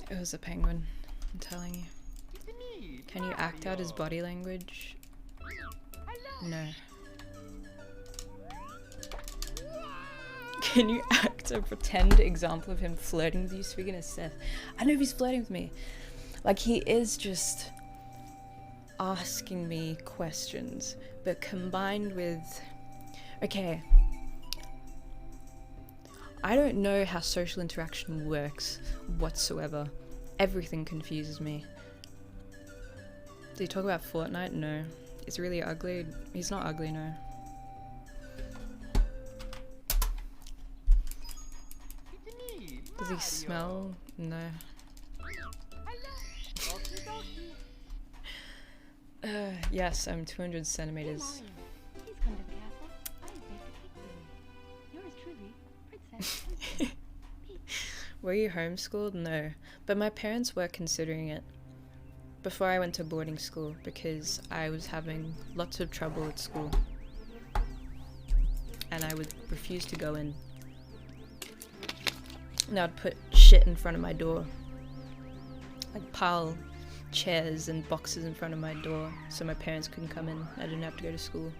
It was a penguin, I'm telling you. Can you act out his body language? No. Can you act a pretend example of him flirting with you, speaking of Seth? I know if he's flirting with me. Like, he is just asking me questions, but combined with... Okay. I don't know how social interaction works whatsoever. Everything confuses me. Did he talk about Fortnite? No. It's really ugly. He's not ugly, no. Does he smell? No. Yes, I'm 200 centimeters. Please come to the castle. I have baked a cake for you. Yours truly, Princess Toadstool. Were you homeschooled? No. But my parents were considering it before I went to boarding school because I was having lots of trouble at school. And I would refuse to go in. And I'd put shit in front of my door. Like pile chairs and boxes in front of my door so my parents couldn't come in. I didn't have to go to school.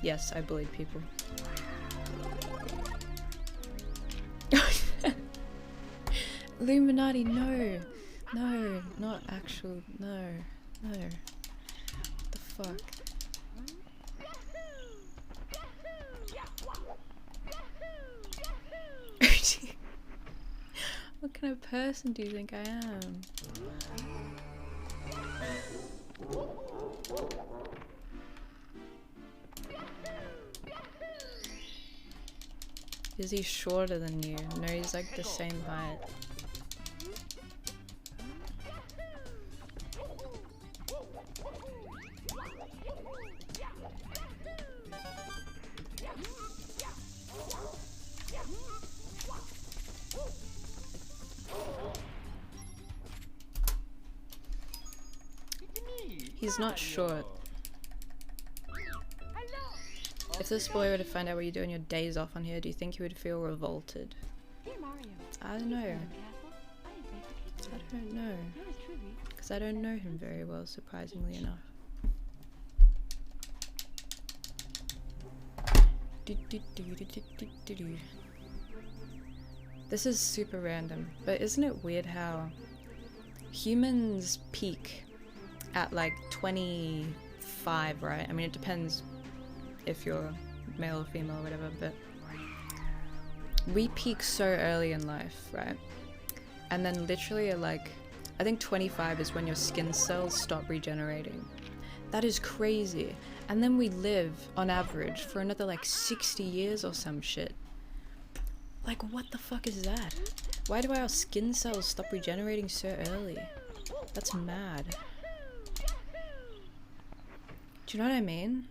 Yes, I bullied people. Illuminati, no. No, not actual, no. No. What the fuck? What kind of person do you think I am? Is he shorter than you? No, he's like the same height. He's not short. If this boy were to find out what you do on your days off on here, do you think he would feel revolted? Dear Mario, I don't know. castle, I have baked a cake for I you. don't know. Yours truly, Because I don't know him very well, surprisingly enough. This is super random, but isn't it weird how humans peak at like 25, right? I mean, it depends if you're male or female or whatever, but we peak so early in life, right? And then literally at like, I think 25 is when your skin cells stop regenerating. That is crazy. And then we live, on average, for another like 60 years or some shit. Like, what the fuck is that? Why do our skin cells stop regenerating so early? That's mad. Do you know what I mean?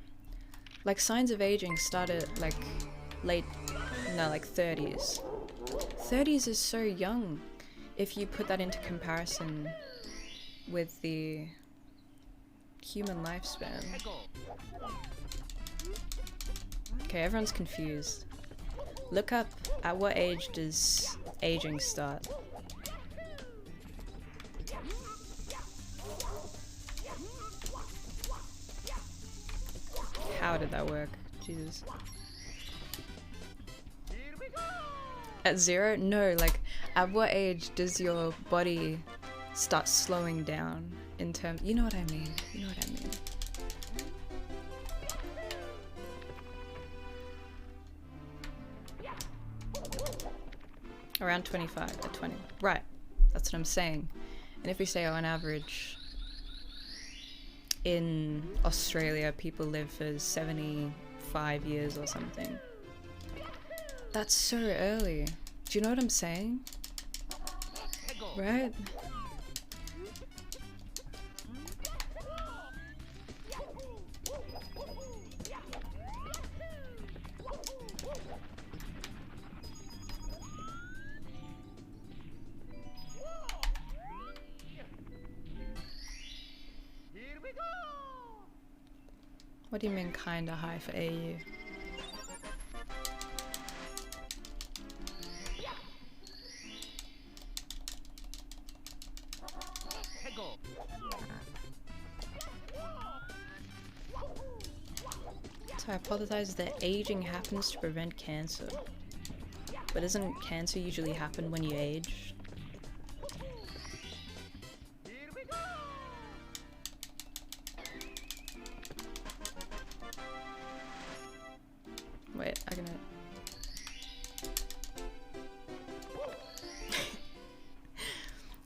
Like, signs of aging start at like like 30s. 30s is so young if you put that into comparison with the human lifespan. Okay, everyone's confused. Look up, at what age does aging start? How did that work? Jesus. At 0? No, like, at what age does your body start slowing down in terms— you know what I mean? You know what I mean. Around 25, at 20. Right, that's what I'm saying. And if we say on average, in Australia, people live for 75 years or something. That's so early. Do you know what I'm saying? Right? What do you mean kinda high for AU? So I hypothesize that aging happens to prevent cancer. But doesn't cancer usually happen when you age? Wait, I'm gonna...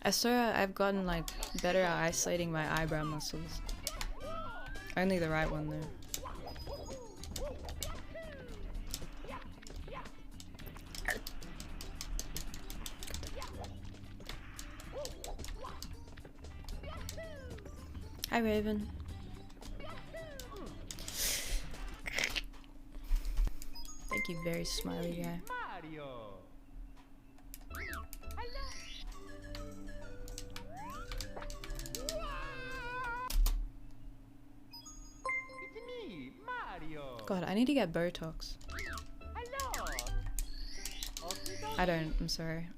I swear I've gotten like better at isolating my eyebrow muscles. Only the right one though. Hi Raven. Thank you, very smiley guy. Mario. It's me, Mario. God, I need to get Botox. Hello. I don't, I'm sorry.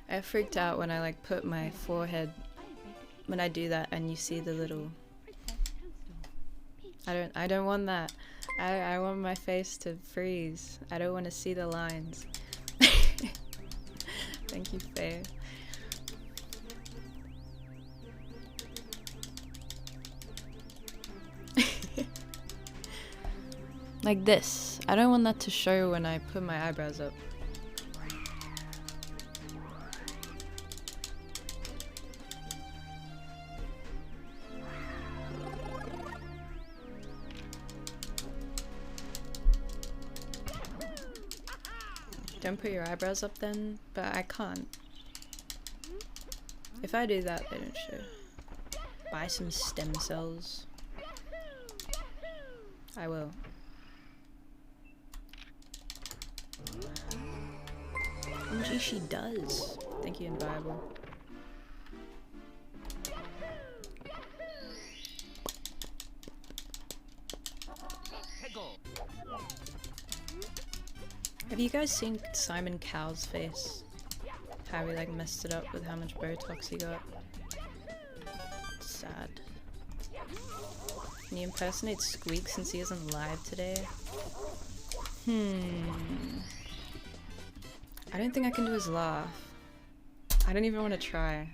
I freaked out when I like put my forehead, when I do that and you see the little... I don't want that. I want my face to freeze. I don't want to see the lines. Thank you, Faye. Like this. I don't want that to show when I put my eyebrows up. don't put your eyebrows up then, but I can't. If I do that, they don't show. Buy some stem cells. I will. OMG, she does. Thank you, Inviable. Have you guys seen Simon Cowell's face? How he like messed it up with how much Botox he got? Sad. Can you impersonate Squeak since he isn't live today? I don't think I can do his laugh. I don't even want to try.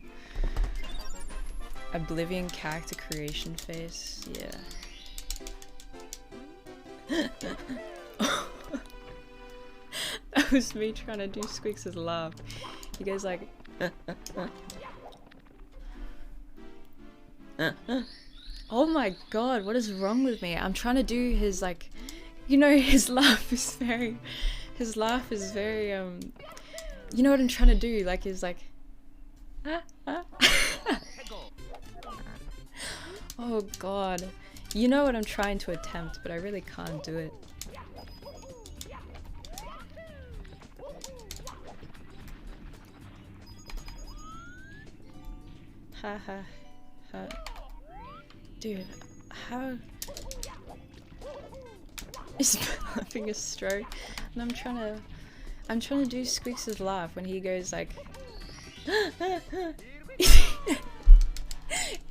Oblivion character creation face, yeah. That was me trying to do Squeaks' laugh. You guys like oh my god, what is wrong with me? I'm trying to do his like, you know, his laugh is very you know what I'm trying to do, like his like oh god, you know what I'm trying to attempt, but I really can't do it. Ha ha ha. Dude, how is having a stroke? And I'm trying to do Squeaks' laugh when he goes like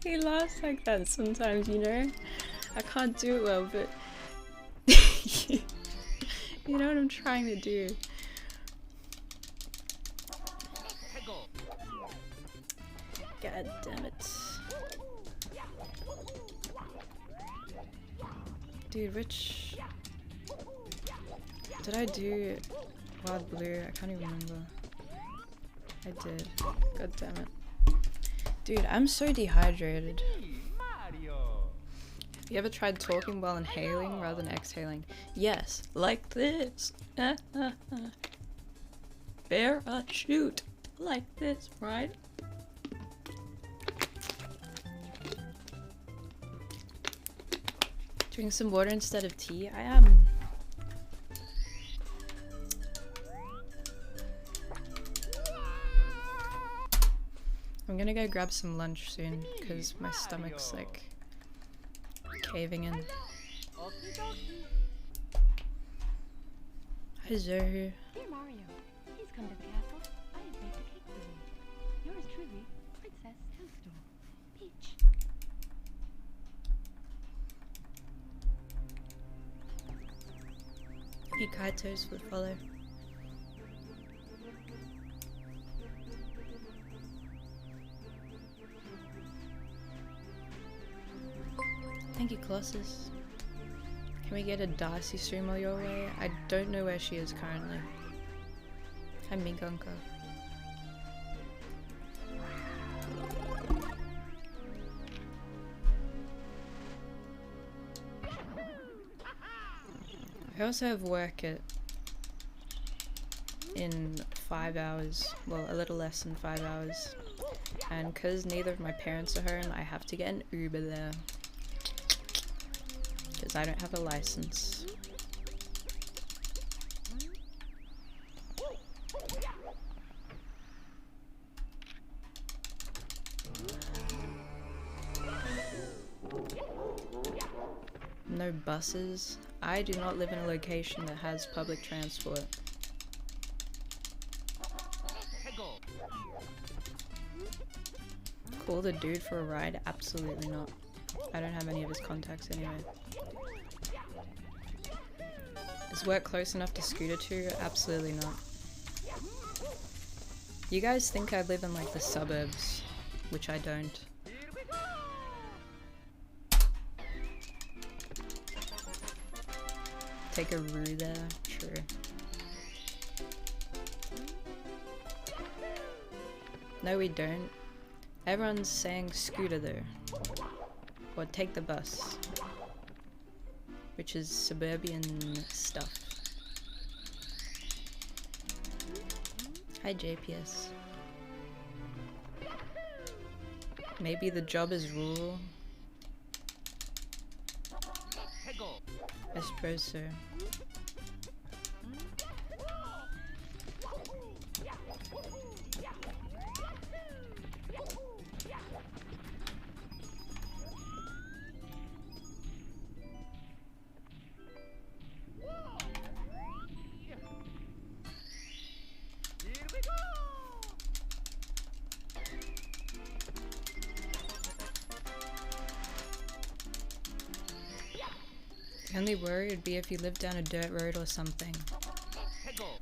he laughs like that sometimes, you know? I can't do it well, but you know what I'm trying to do. God damn it. Dude, which... Did I do Wild Blue? I can't even remember. I did. God damn it. Dude, I'm so dehydrated. Mario. Have you ever tried talking while inhaling rather than exhaling? Yes, like this. Parachute. Like this, right? Drink some water instead of tea? I am. I'm gonna go grab some lunch soon because my stomach's like caving in. Hi Zoe. Dear Mario, please come to the castle. I have baked a cake for you. Yours truly, Princess Toadstool. Peach. You Kaitos would follow. Thank you, Colossus. Can we get a Darcy streamer your way? I don't know where she is currently. Hi, Migonka. I also have work in 5 hours, well, a little less than 5 hours, and because neither of my parents are home, I have to get an Uber there, because I don't have a license. No buses. I do not live in a location that has public transport. Call the dude for a ride? Absolutely not. I don't have any of his contacts anyway. Is work close enough to scooter to? Absolutely not. You guys think I live in like the suburbs, which I don't. Take a roo there, true. No, we don't. Everyone's saying scooter though. Or take the bus. Which is suburban stuff. Hi JPS. Maybe the job is rural. I suppose so. The only worry would be if you lived down a dirt road or something.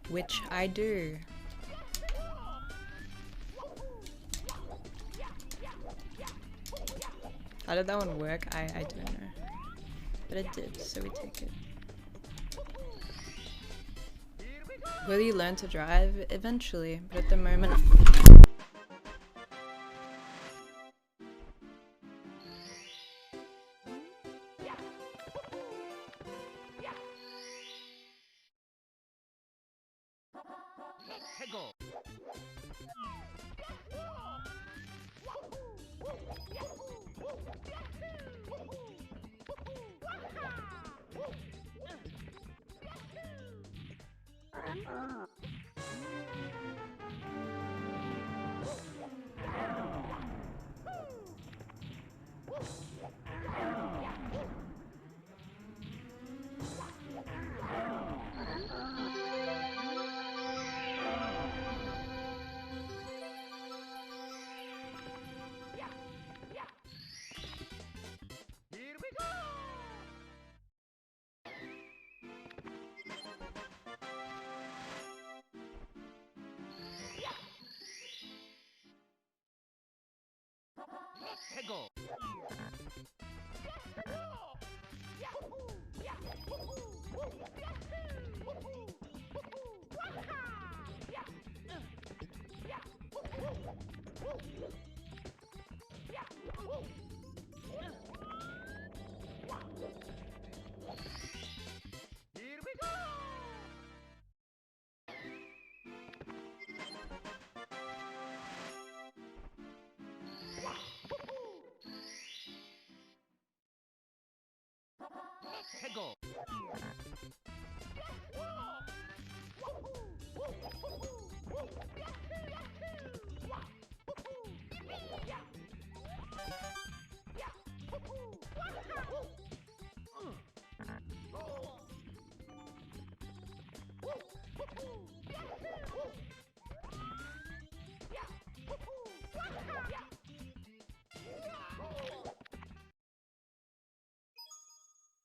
Which I do. How did that one work? I don't know. But it did, so we take it. Will you learn to drive? Eventually, but at the moment...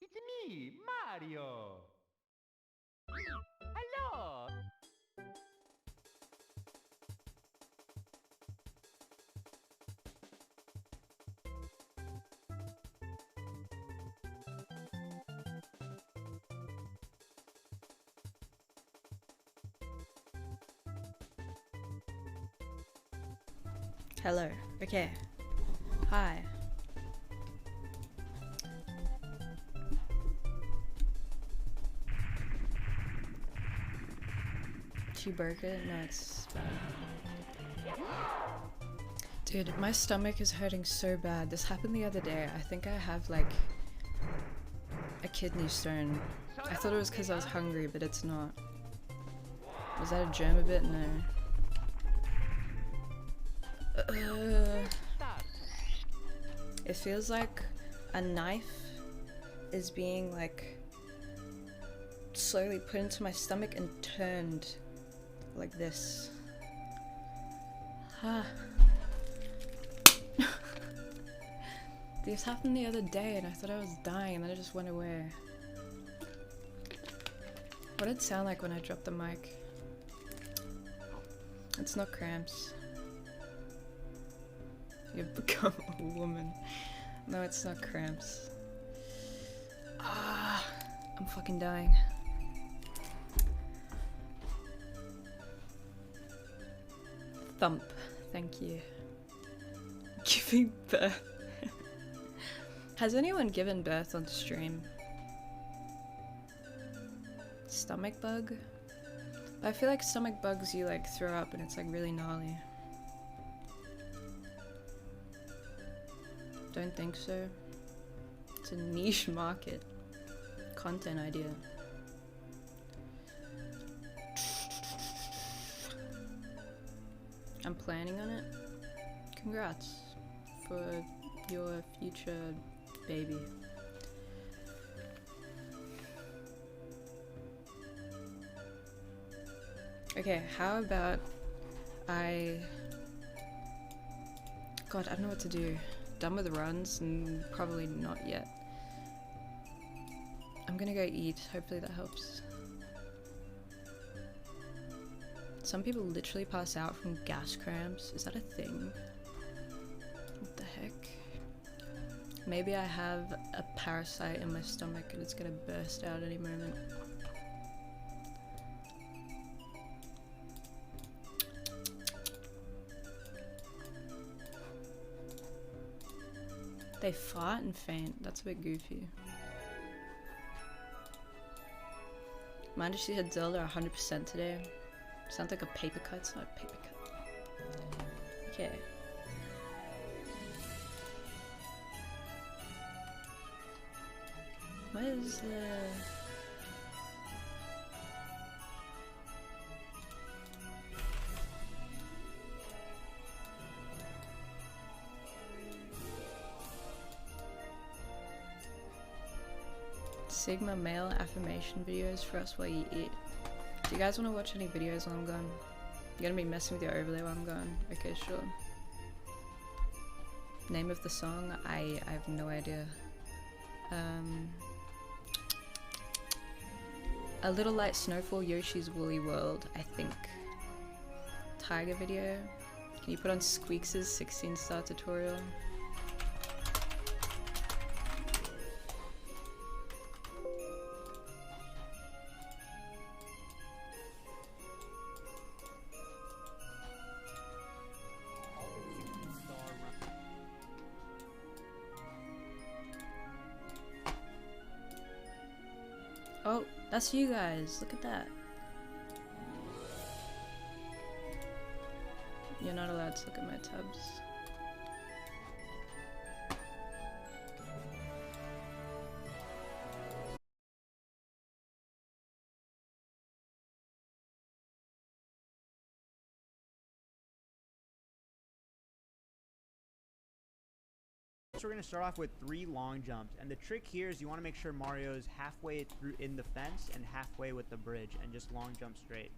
It's me, Mario. Hello. Hello. Okay. Hi. She broke it? No, it's bad. Dude, my stomach is hurting so bad. This happened the other day. I think I have like a kidney stone. I thought it was because I was hungry, but it's not. Was that a germ a bit? No. It feels like a knife is being like slowly put into my stomach and turned like this. This happened the other day and I thought I was dying and then it just went away. What did it sound like when I dropped the mic? It's not cramps. You've become a woman. No, it's not cramps. I'm fucking dying. Thump. Thank you. Giving birth. Has anyone given birth on stream? Stomach bug? I feel like stomach bugs you like throw up and it's like really gnarly. Don't think so. It's a niche market. Content idea. I'm planning on it. Congrats for your future baby. Okay, how about God, I don't know what to do. Done with the runs? Probably not yet. I'm gonna go eat. Hopefully that helps. Some people literally pass out from gas cramps. Is that a thing? What the heck? Maybe I have a parasite in my stomach and it's gonna burst out any moment. They fart and faint. That's a bit goofy. Mine just said Zelda 100% today. Sounds like a paper cut. It's not a paper cut. Okay. Where's the... Sigma male affirmation videos for us while you eat. Do you guys want to watch any videos while I'm gone? You're gonna be messing with your overlay while I'm gone. Okay, sure. Name of the song? I have no idea. A Little Light Snowfall, Yoshi's Woolly World, I think. Tiger video. Can you put on Squeaks' 16-star tutorial? Oh, that's you guys. Look at that. You're not allowed to look at my tabs. So we're going to start off with 3 long jumps, and the trick here is you want to make sure Mario is halfway through in the fence and halfway with the bridge, and just long jump straight.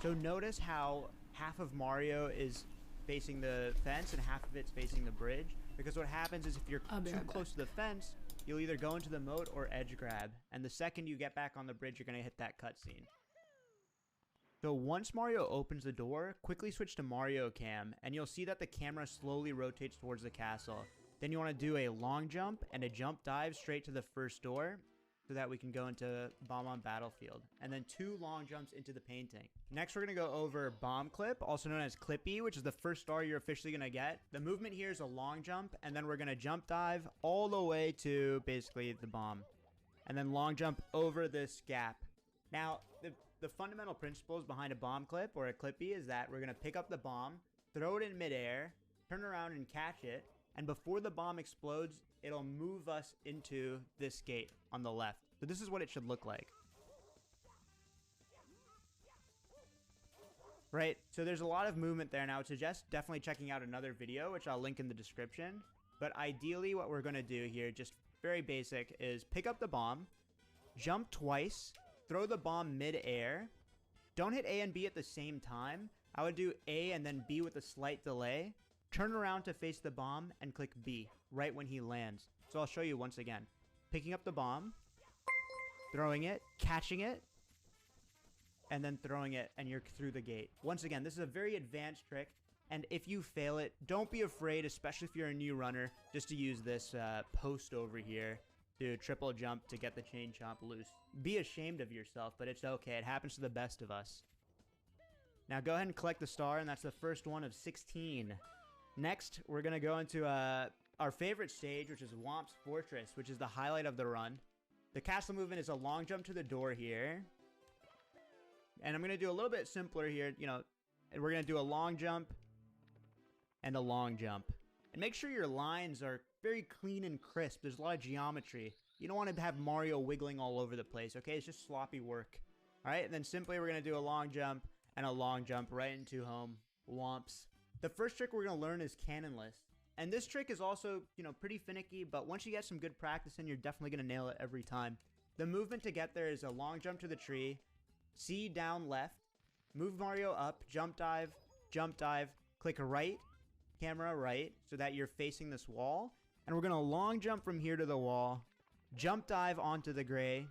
So notice how half of Mario is facing the fence and half of it's facing the bridge, because what happens is if you're too close to the fence, you'll either go into the moat or edge grab, and the second you get back on the bridge, you're going to hit that cutscene. So once Mario opens the door, quickly switch to Mario Cam, and you'll see that the camera slowly rotates towards the castle. Then you want to do a long jump and a jump dive straight to the first door, so that we can go into Bomb on Battlefield. And then 2 long jumps into the painting. Next, we're going to go over Bomb Clip, also known as Clippy, which is the first star you're officially going to get. The movement here is a long jump, and then we're going to jump dive all the way to basically the bomb. And then long jump over this gap. Now, the fundamental principles behind a bomb clip or a clippy is that we're going to pick up the bomb, throw it in midair, turn around and catch it, and before the bomb explodes, it'll move us into this gate on the left. So this is what it should look like. Right, so there's a lot of movement there. Now, I would suggest definitely checking out another video, which I'll link in the description. But ideally, what we're going to do here, just very basic, is pick up the bomb, jump twice, throw the bomb mid-air. Don't hit A and B at the same time. I would do A and then B with a slight delay. Turn around to face the bomb and click B right when he lands. So I'll show you once again. Picking up the bomb, throwing it, catching it, and then throwing it, and you're through the gate. Once again, this is a very advanced trick, and if you fail it, don't be afraid, especially if you're a new runner, just to use this post over here to triple jump to get the chain chomp loose. Be ashamed of yourself, but it's okay. It happens to the best of us. Now go ahead and collect the star, and that's the first one of 16. Next, we're going to go into our favorite stage, which is Whomp's Fortress, which is the highlight of the run. The castle movement is a long jump to the door here. And I'm going to do a little bit simpler here, you know, and we're going to do a long jump and a long jump. And make sure your lines are very clean and crisp. There's a lot of geometry. You don't want to have Mario wiggling all over the place, okay? It's just sloppy work. All right, and then simply we're going to do a long jump and a long jump right into home. Womps. The first trick we're going to learn is cannonless. And this trick is also, you know, pretty finicky, but once you get some good practice in, you're definitely going to nail it every time. The movement to get there is a long jump to the tree, C down left, move Mario up, jump dive, click right, camera right, so that you're facing this wall. And we're going to long jump from here to the wall, jump dive onto the gray.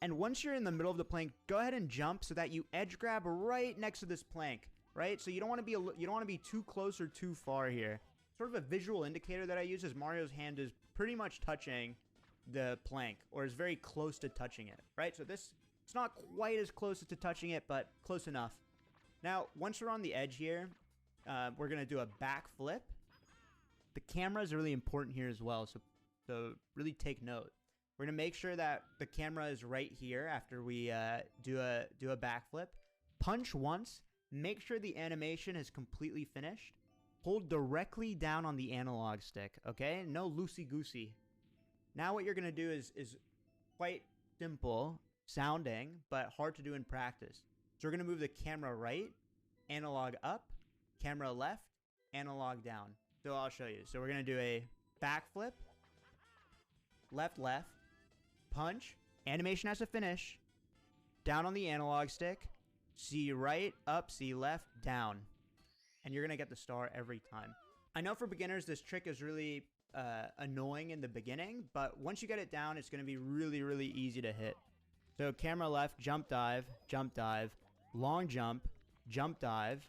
And once you're in the middle of the plank, go ahead and jump so that you edge grab right next to this plank, right? So you don't want to be too close or too far here. Sort of a visual indicator that I use is Mario's hand is pretty much touching the plank, or is very close to touching it, right? So this, it's not quite as close to touching it, but close enough. Now, once we're on the edge here, we're going to do a back flip. The camera is really important here as well, so really take note. We're going to make sure that the camera is right here after we do a backflip. Punch once. Make sure the animation is completely finished. Hold directly down on the analog stick, okay? No loosey-goosey. Now what you're going to do is quite simple sounding, but hard to do in practice. So we're going to move the camera right, analog up, camera left, analog down. So I'll show you. So we're going to do a backflip, left, left, punch, animation has to finish, down on the analog stick, C right, up, C left, down. And you're going to get the star every time. I know for beginners, this trick is really annoying in the beginning, but once you get it down, it's going to be really, really easy to hit. So camera left, jump dive, long jump, dive.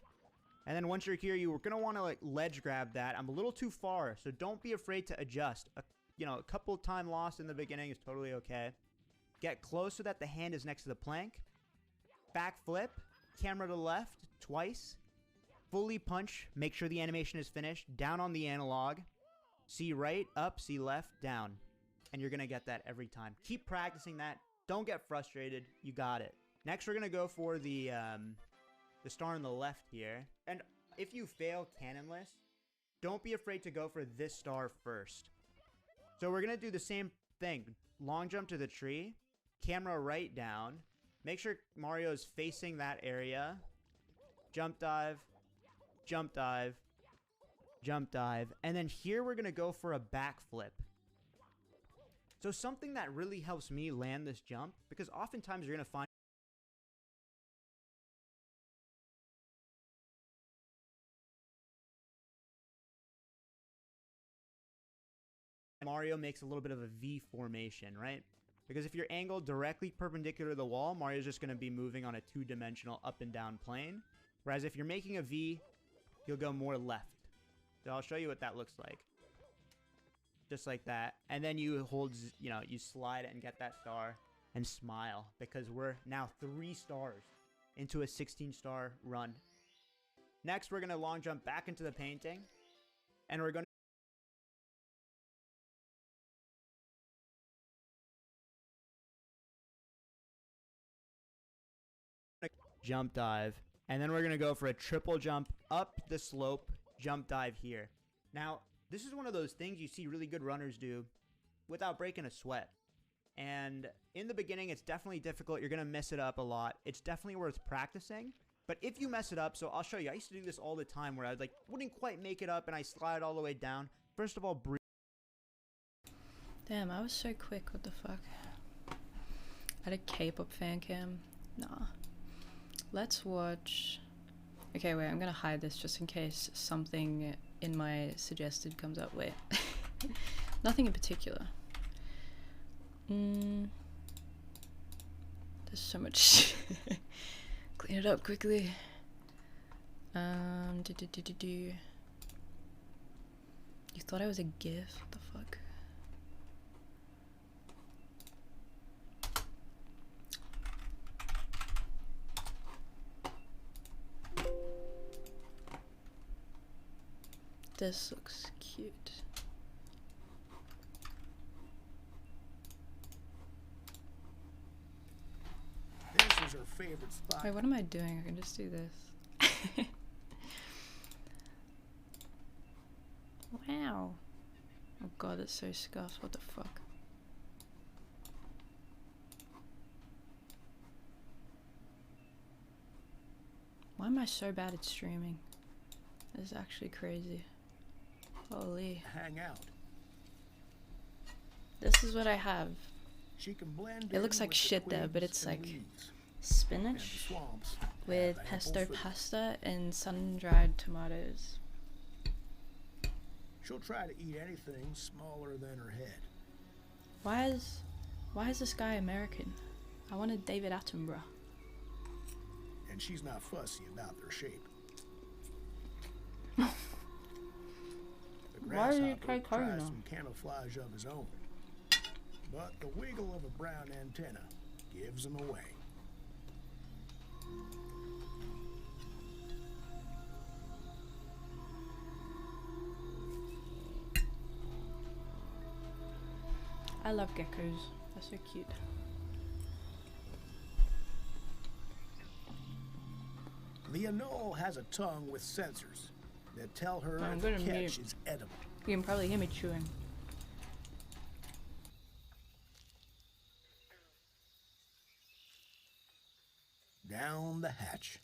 And then once you're here, you're going to want to like ledge grab that. I'm a little too far, so don't be afraid to adjust. You know, a couple time lost in the beginning is totally okay. Get close so that the hand is next to the plank. Back flip, camera to the left, twice. Fully punch, make sure the animation is finished. Down on the analog. C right, up, C left, down. And you're going to get that every time. Keep practicing that. Don't get frustrated. You got it. Next, we're going to go for the star on the left here. And if you fail cannonless, don't be afraid to go for this star first. So we're going to do the same thing. Long jump to the tree. Camera right down. Make sure Mario is facing that area. Jump dive. And then here we're going to go for a backflip. So something that really helps me land this jump, because oftentimes you're going to find Mario makes a little bit of a V formation, right? Because if you're angled directly perpendicular to the wall, Mario's just going to be moving on a two-dimensional up and down plane. Whereas if you're making a V, you'll go more left. So I'll show you what that looks like. Just like that. And then you hold, you know, you slide it and get that star and smile. Because we're now 3 stars into a 16-star run. Next, we're going to long jump back into the painting. And we're going to jump dive. And then we're going to go for a triple jump up the slope, jump dive here. Now, this is one of those things you see really good runners do without breaking a sweat. And in the beginning, it's definitely difficult. You're going to mess it up a lot. It's definitely worth practicing. But if you mess it up, so I'll show you. I used to do this all the time where I like wouldn't quite make it up and I slide all the way down. First of all, breathe. Damn, I was so quick. What the fuck? I had a K-pop fan cam. Nah. Let's watch... Okay, wait, I'm gonna hide this just in case something in my suggested comes up. Wait. Nothing in particular. There's so much... Clean it up quickly. You thought I was a GIF? What the fuck? This looks cute. This is her favorite spot. Wait, what am I doing? I can just do this. Wow. Oh god, it's so scuffed. What the fuck? Why am I so bad at streaming? This is actually crazy. Holy. Hang out. This is what I have. She can blend It looks in like with the shit there, but twigs it's and like leaves, and the spinach swamps with have pesto ample food. pasta and sun-dried tomatoes. She'll try to eat anything smaller than her head. Why is this guy American? I wanted David Attenborough. And she's not fussy about their shape. The Why do you grasshopper take her tries now? some camouflage of his own, but the wiggle of a brown antenna gives him away. I love geckos. They're so cute. The anole has a tongue with sensors that tell her I'm if the gonna catch mute. is edible. You can probably hear me chewing. Down the hatch.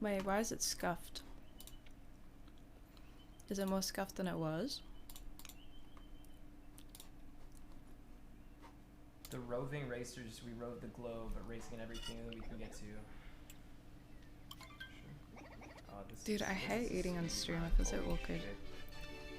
Wait, why is it scuffed? Is it more scuffed than it was? The roving racers, we rove the globe, but racing at everything that we can get to. Oh, Dude, I hate eating on stream. I feel so awkward. Shit.